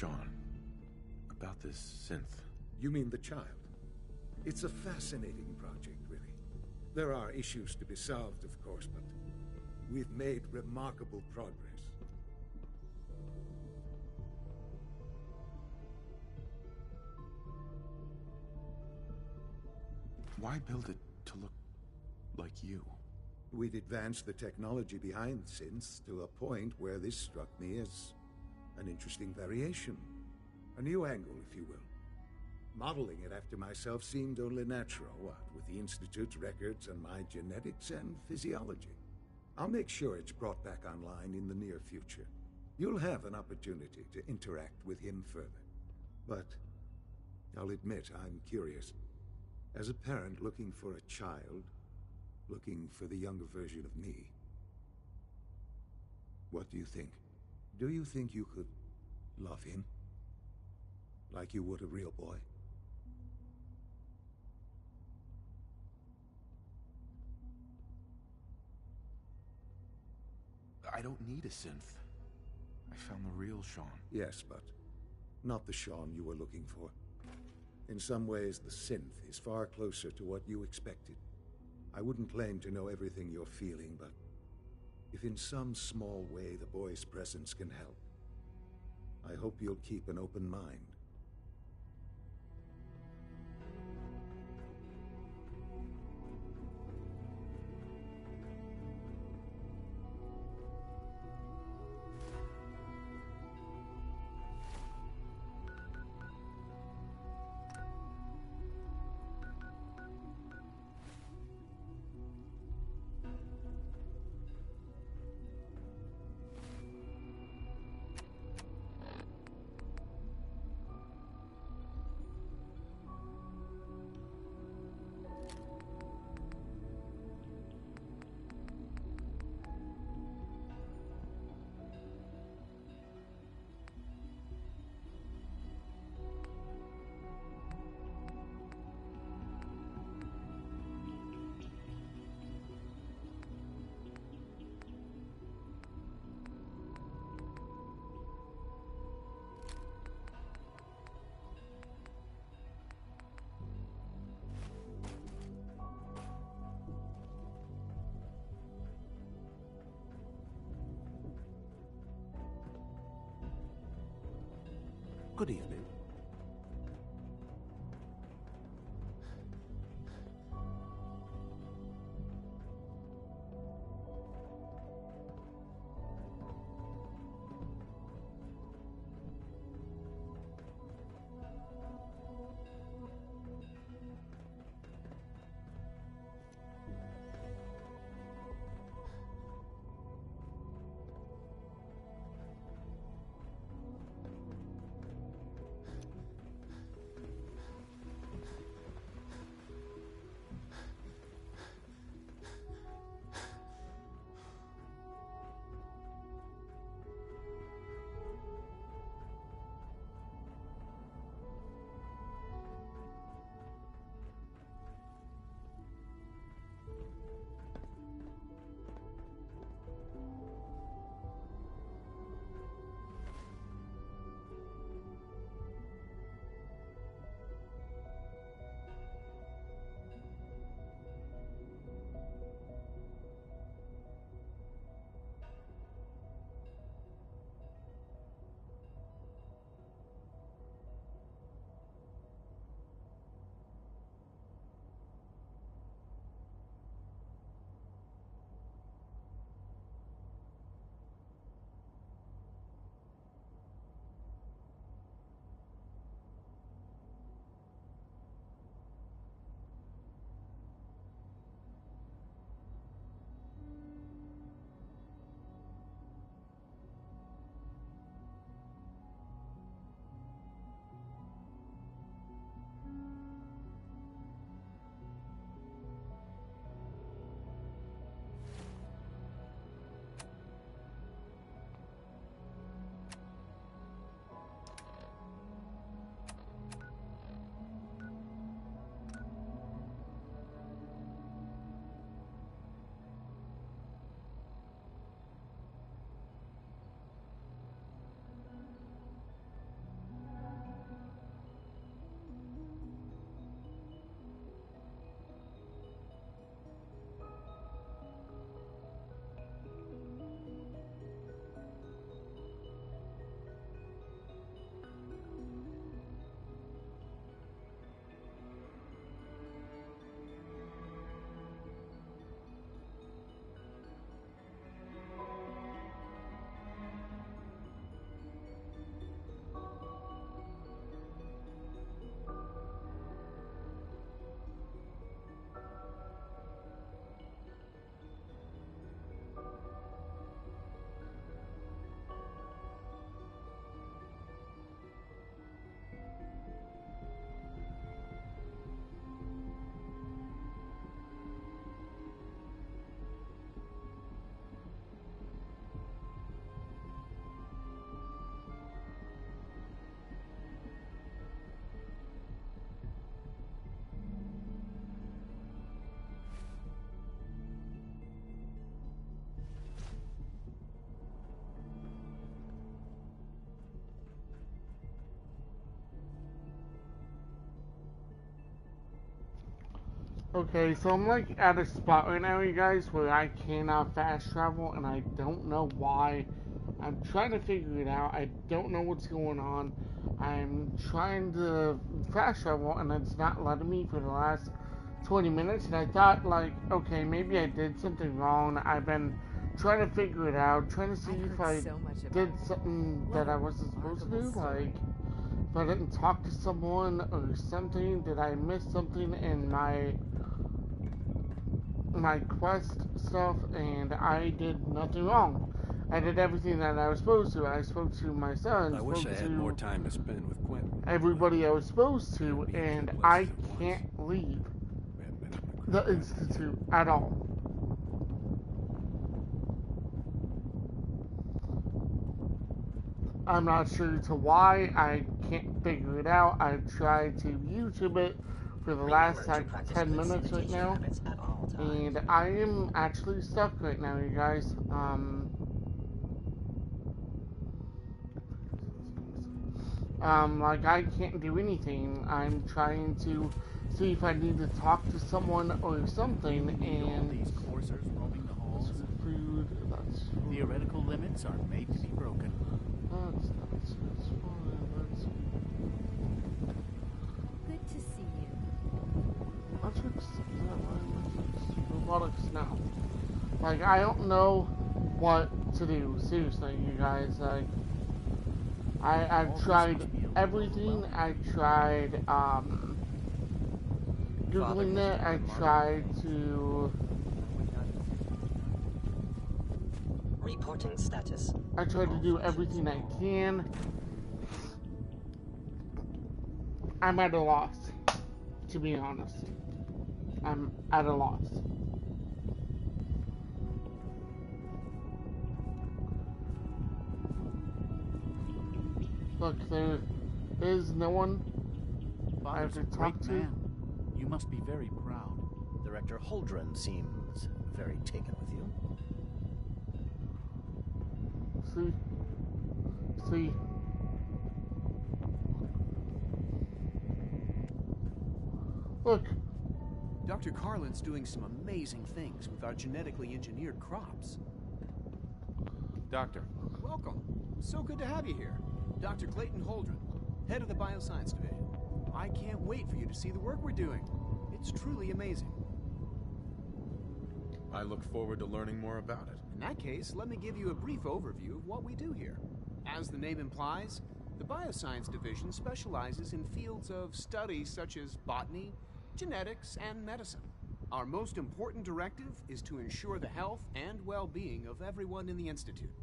Sean, about this synth. You mean the child? It's a fascinating project, really. There are issues to be solved, of course, but we've made remarkable progress. Why build it to look like you? We'd advanced the technology behind synths to a point where this struck me as an interesting variation. A new angle, if you will. Modeling it after myself seemed only natural, what with the Institute's records and my genetics and physiology. I'll make sure it's brought back online in the near future. You'll have an opportunity to interact with him further. But I'll admit I'm curious. As a parent looking for a child, looking for the younger version of me, what do you think? Do you think you could love him? Like you would a real boy? I don't need a synth. I found the real Sean. Yes, but not the Sean you were looking for. In some ways, the synth is far closer to what you expected. I wouldn't claim to know everything you're feeling, but If in some small way the boy's presence can help, I hope you'll keep an open mind. Good evening. Okay, so I'm like at a spot right now, you guys, where I cannot fast travel, and I don't know why. I'm trying to figure it out. I don't know what's going on. I'm trying to fast travel, and it's not letting me for the last 20 minutes, and I thought, like, okay, maybe I did something wrong. I've been trying to figure it out, trying to see if I did something that I wasn't supposed to do, like, if I didn't talk to someone or something. Did I miss something in my quest stuff? And I did nothing wrong. I did everything that I was supposed to. I spoke to my son. I wish I had more time to spend with Quentin. Everybody I was supposed to, and I can't leave the Institute at all. I'm not sure to why. I can't figure it out. I've tried to YouTube it for the last like 10 minutes right now, and I am actually stuck right now, you guys. Like, I can't do anything. I'm trying to see if I need to talk to someone or something, and these coursers roaming the halls. Food, that's theoretical limits are made to be broken. That's fine. That's good to see you. Let's fix robotics now. Like, I don't know what to do. Seriously, you guys. Like, I've tried everything. I tried Googling it. I tried to reporting status. I tried to do everything I can. I'm at a loss, to be honest. I'm at a loss. Look, there is no one I have to talk to. Man. You must be very proud. Director Holdren seems very taken with you. See. Look. Dr. Carlin's doing some amazing things with our genetically engineered crops. Doctor. Welcome. So good to have you here. Dr. Clayton Holdren, head of the Bioscience Division. I can't wait for you to see the work we're doing. It's truly amazing. I look forward to learning more about it. In that case, let me give you a brief overview of what we do here. As the name implies, the Bioscience Division specializes in fields of study such as botany, genetics, and medicine. Our most important directive is to ensure the health and well-being of everyone in the Institute.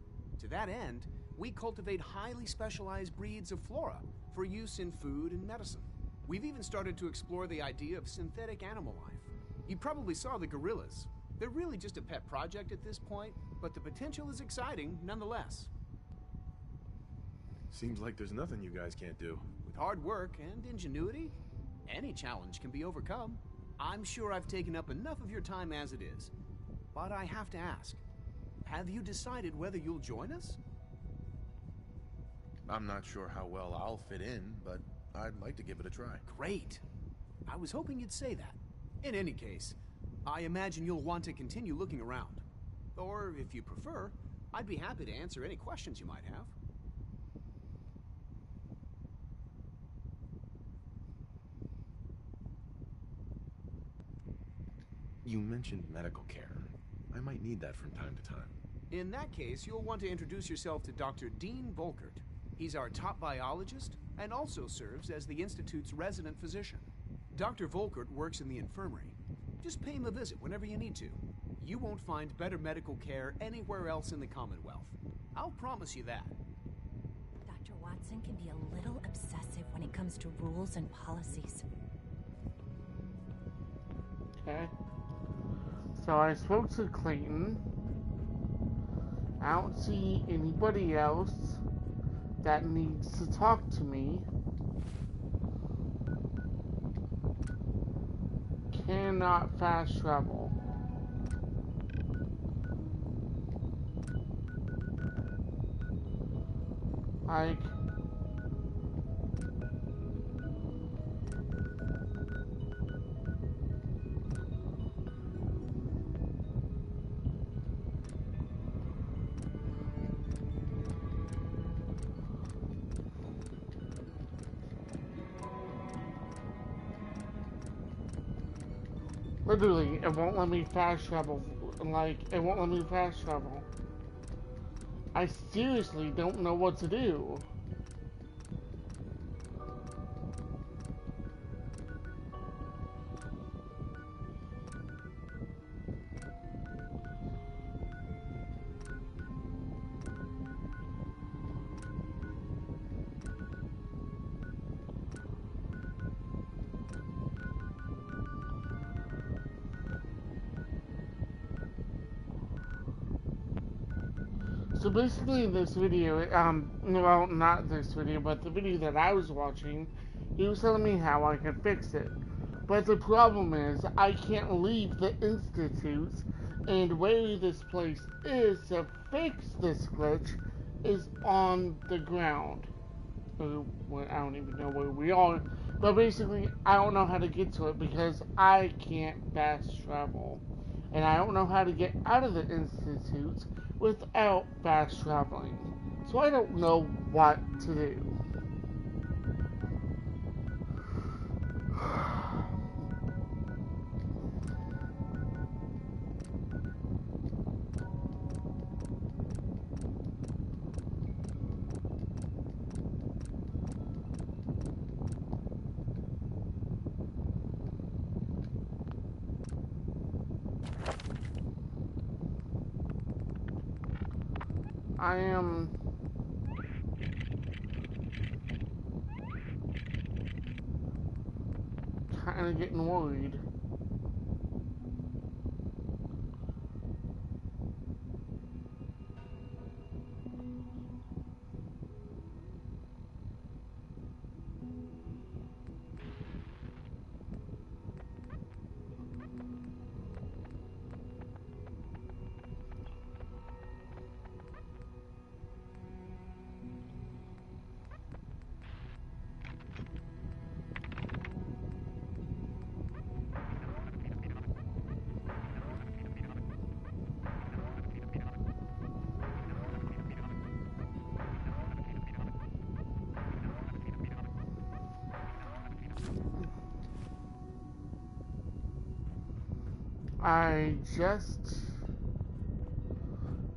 To that end, we cultivate highly specialized breeds of flora for use in food and medicine. We've even started to explore the idea of synthetic animal life. You probably saw the gorillas. They're really just a pet project at this point, but the potential is exciting nonetheless. Seems like there's nothing you guys can't do. With hard work and ingenuity, any challenge can be overcome. I'm sure I've taken up enough of your time as it is. But I have to ask, have you decided whether you'll join us? I'm not sure how well I'll fit in, but I'd like to give it a try. Great. I was hoping you'd say that. In any case, I imagine you'll want to continue looking around. Or, if you prefer, I'd be happy to answer any questions you might have. You mentioned medical care. I might need that from time to time. In that case, you'll want to introduce yourself to Dr. Dean Volkert. He's our top biologist and also serves as the Institute's resident physician. Dr. Volkert works in the infirmary. Just pay him a visit whenever you need to. You won't find better medical care anywhere else in the Commonwealth. I'll promise you that. Dr. Watson can be a little obsessive when it comes to rules and policies. Okay. So I spoke to Clayton. I don't see anybody else that needs to talk to me. Cannot fast travel. Like, Literally, it won't let me fast travel. Like, it won't let me fast travel. I seriously don't know what to do. So basically in this video, well, not this video, but the video that I was watching, he was telling me how I could fix it. But the problem is, I can't leave the Institute, and where this place is to fix this glitch is on the ground. Or, well, I don't even know where we are, but basically, I don't know how to get to it because I can't fast travel. And I don't know how to get out of the Institute without fast traveling. So I don't know what to do. I am kind of getting worried.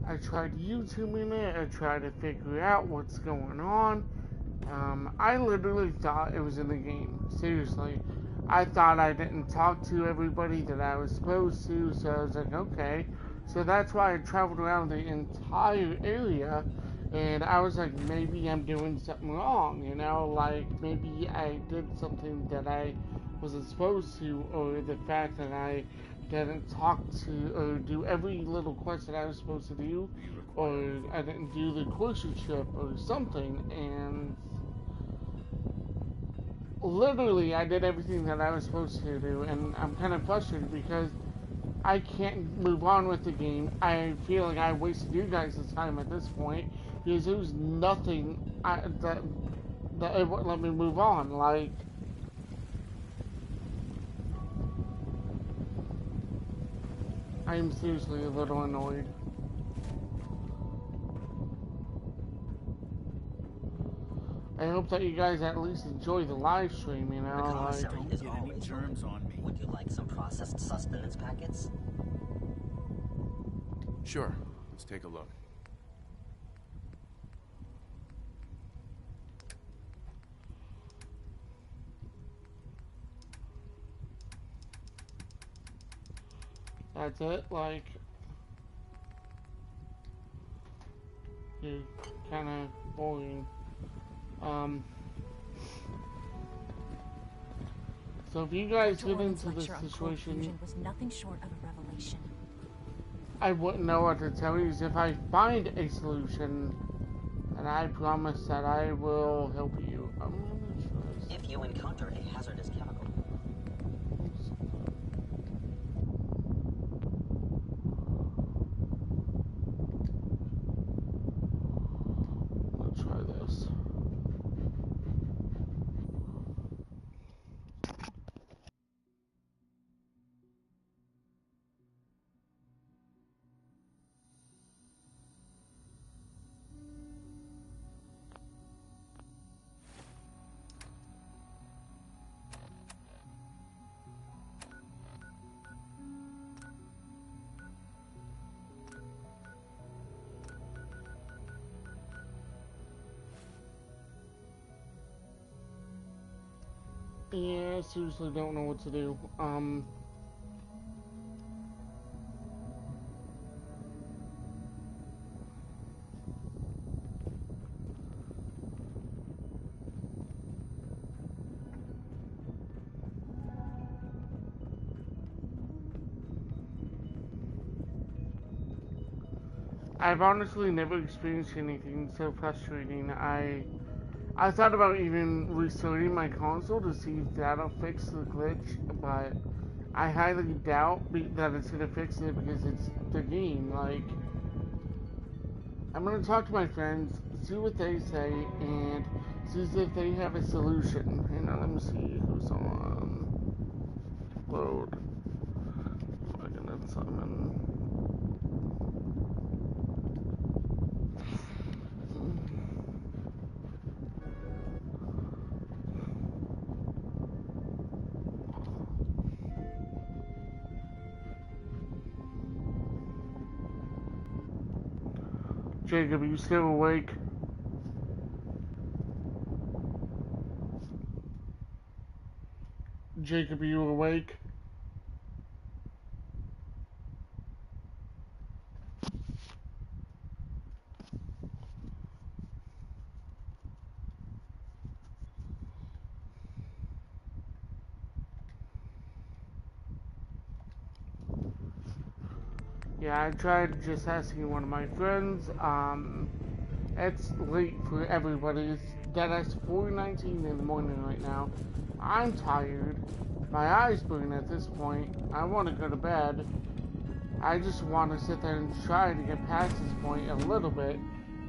I tried YouTubing it, I tried to figure out what's going on. I literally thought it was in the game, seriously. I thought I didn't talk to everybody that I was supposed to, so I was like, okay. So that's why I traveled around the entire area, and I was like, maybe I'm doing something wrong, you know? Like, maybe I did something that I wasn't supposed to, or the fact that I didn't talk to or do every little quest that I was supposed to do, or I didn't do the grocery trip or something, and literally I did everything that I was supposed to do, and I'm kind of frustrated because I can't move on with the game. I feel like I wasted you guys' time at this point because there was nothing that it wouldn't let me move on. Like, I'm seriously a little annoyed. I hope that you guys at least enjoy the live stream, you know, The commissary Don't is get any always germs open. on me. Would you like some processed sustenance packets? Sure. Let's take a look. That's it, like, you're kind of boring. So if you guys get into this situation, was nothing short of a revelation. I wouldn't know what to tell you. If I find a solution, and I promise that I will help you. If you encounter a hazardous chemical, let's try this. Yeah, seriously don't know what to do. I've honestly never experienced anything so frustrating. I thought about even restarting my console to see if that'll fix the glitch, but I highly doubt that it's gonna fix it because it's the game. Like, I'm gonna talk to my friends, see what they say, and see if they have a solution. Hang on, let me see who's on load. Fucking Simon. Jacob, are you still awake? Jacob, are you awake? Yeah, I tried just asking one of my friends. It's late for everybody. It's deadass 4:19 in the morning right now. I'm tired. My eyes burn at this point. I want to go to bed. I just want to sit there and try to get past this point a little bit.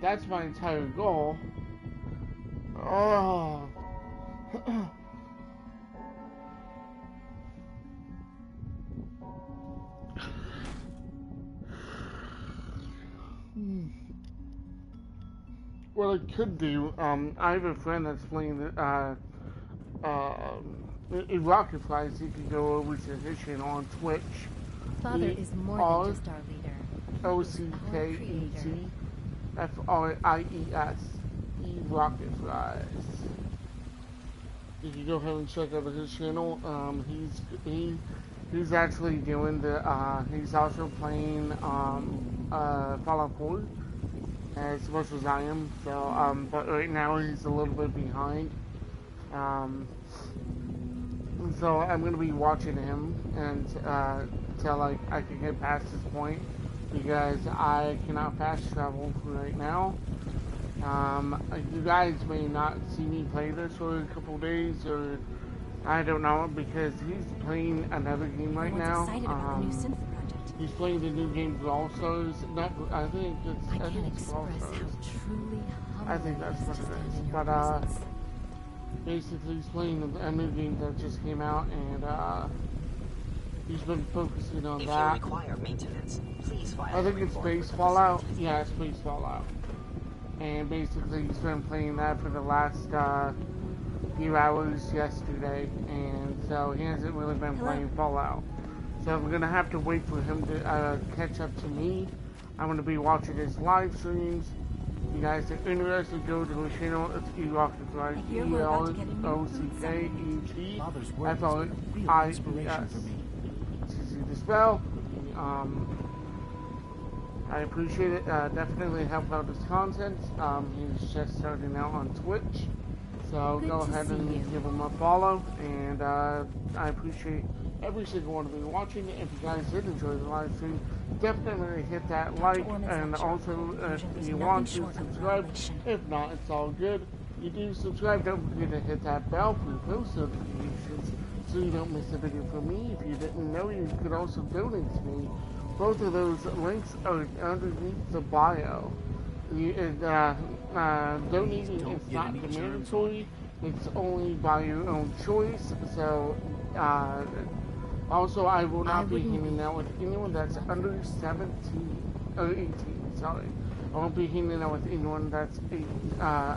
That's my entire goal. Oh. What I could do, I have a friend that's playing in Rocket Flies. You can go over to his channel on Twitch. Father is more than just our leader. OCKET FRIES Rocket Flies. You can go ahead and check out his channel. He's actually doing the he's also playing Fallout 4 as much as I am. So but right now he's a little bit behind. So I'm gonna be watching him and till like I can get past this point, because I cannot fast travel right now. You guys may not see me play this for a couple days, or I don't know, because he's playing another game right now. He's playing the new game Brawl Stars. I think it's Brawl Stars. I think that's what it is. But basically he's playing a new game that just came out, and he's been focusing on that. If you require maintenance, please file I think it's Space Fallout. Yeah, it's Space Fallout. And basically he's been playing that for the last few hours yesterday, and so he hasn't really been playing Fallout. So I'm gonna have to wait for him to catch up to me. I'm gonna be watching his live streams. If you guys are interested, go to his channel. It's eRocketFlies. ELOCKETFLIES. It's easy to spell. I appreciate it. Definitely help out his content. He's just starting out on Twitch, so go ahead and give him a follow. And I appreciate every single one of you watching. If you guys did enjoy the live stream, definitely hit that like, and also if you want to subscribe. If not, it's all good. You do subscribe, don't forget to hit that bell for post notifications so you don't miss a video from me. If you didn't know, you could also donate to me. Both of those links are underneath the bio. Donating is not mandatory. It's only by your own choice. So, also, I will not be hanging out with anyone that's under 17, or 18, sorry. I won't be hanging out with anyone that's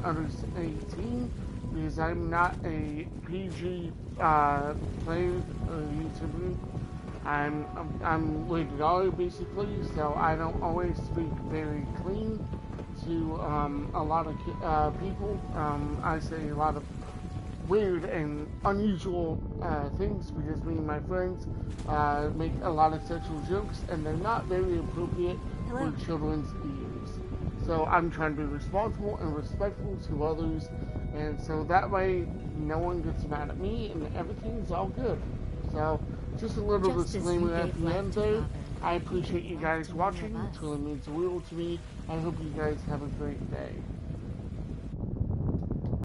under 18, because I'm not a PG player or YouTuber. I'm rated R, basically, so I don't always speak very clean to a lot of people. I say a lot of weird and unusual things because me and my friends make a lot of sexual jokes and they're not very appropriate for children's ears. So I'm trying to be responsible and respectful to others, and so that way no one gets mad at me and everything's all good. So just a little disclaimer at the end there. I appreciate you guys watching. It truly means the world to me. I hope you guys have a great day.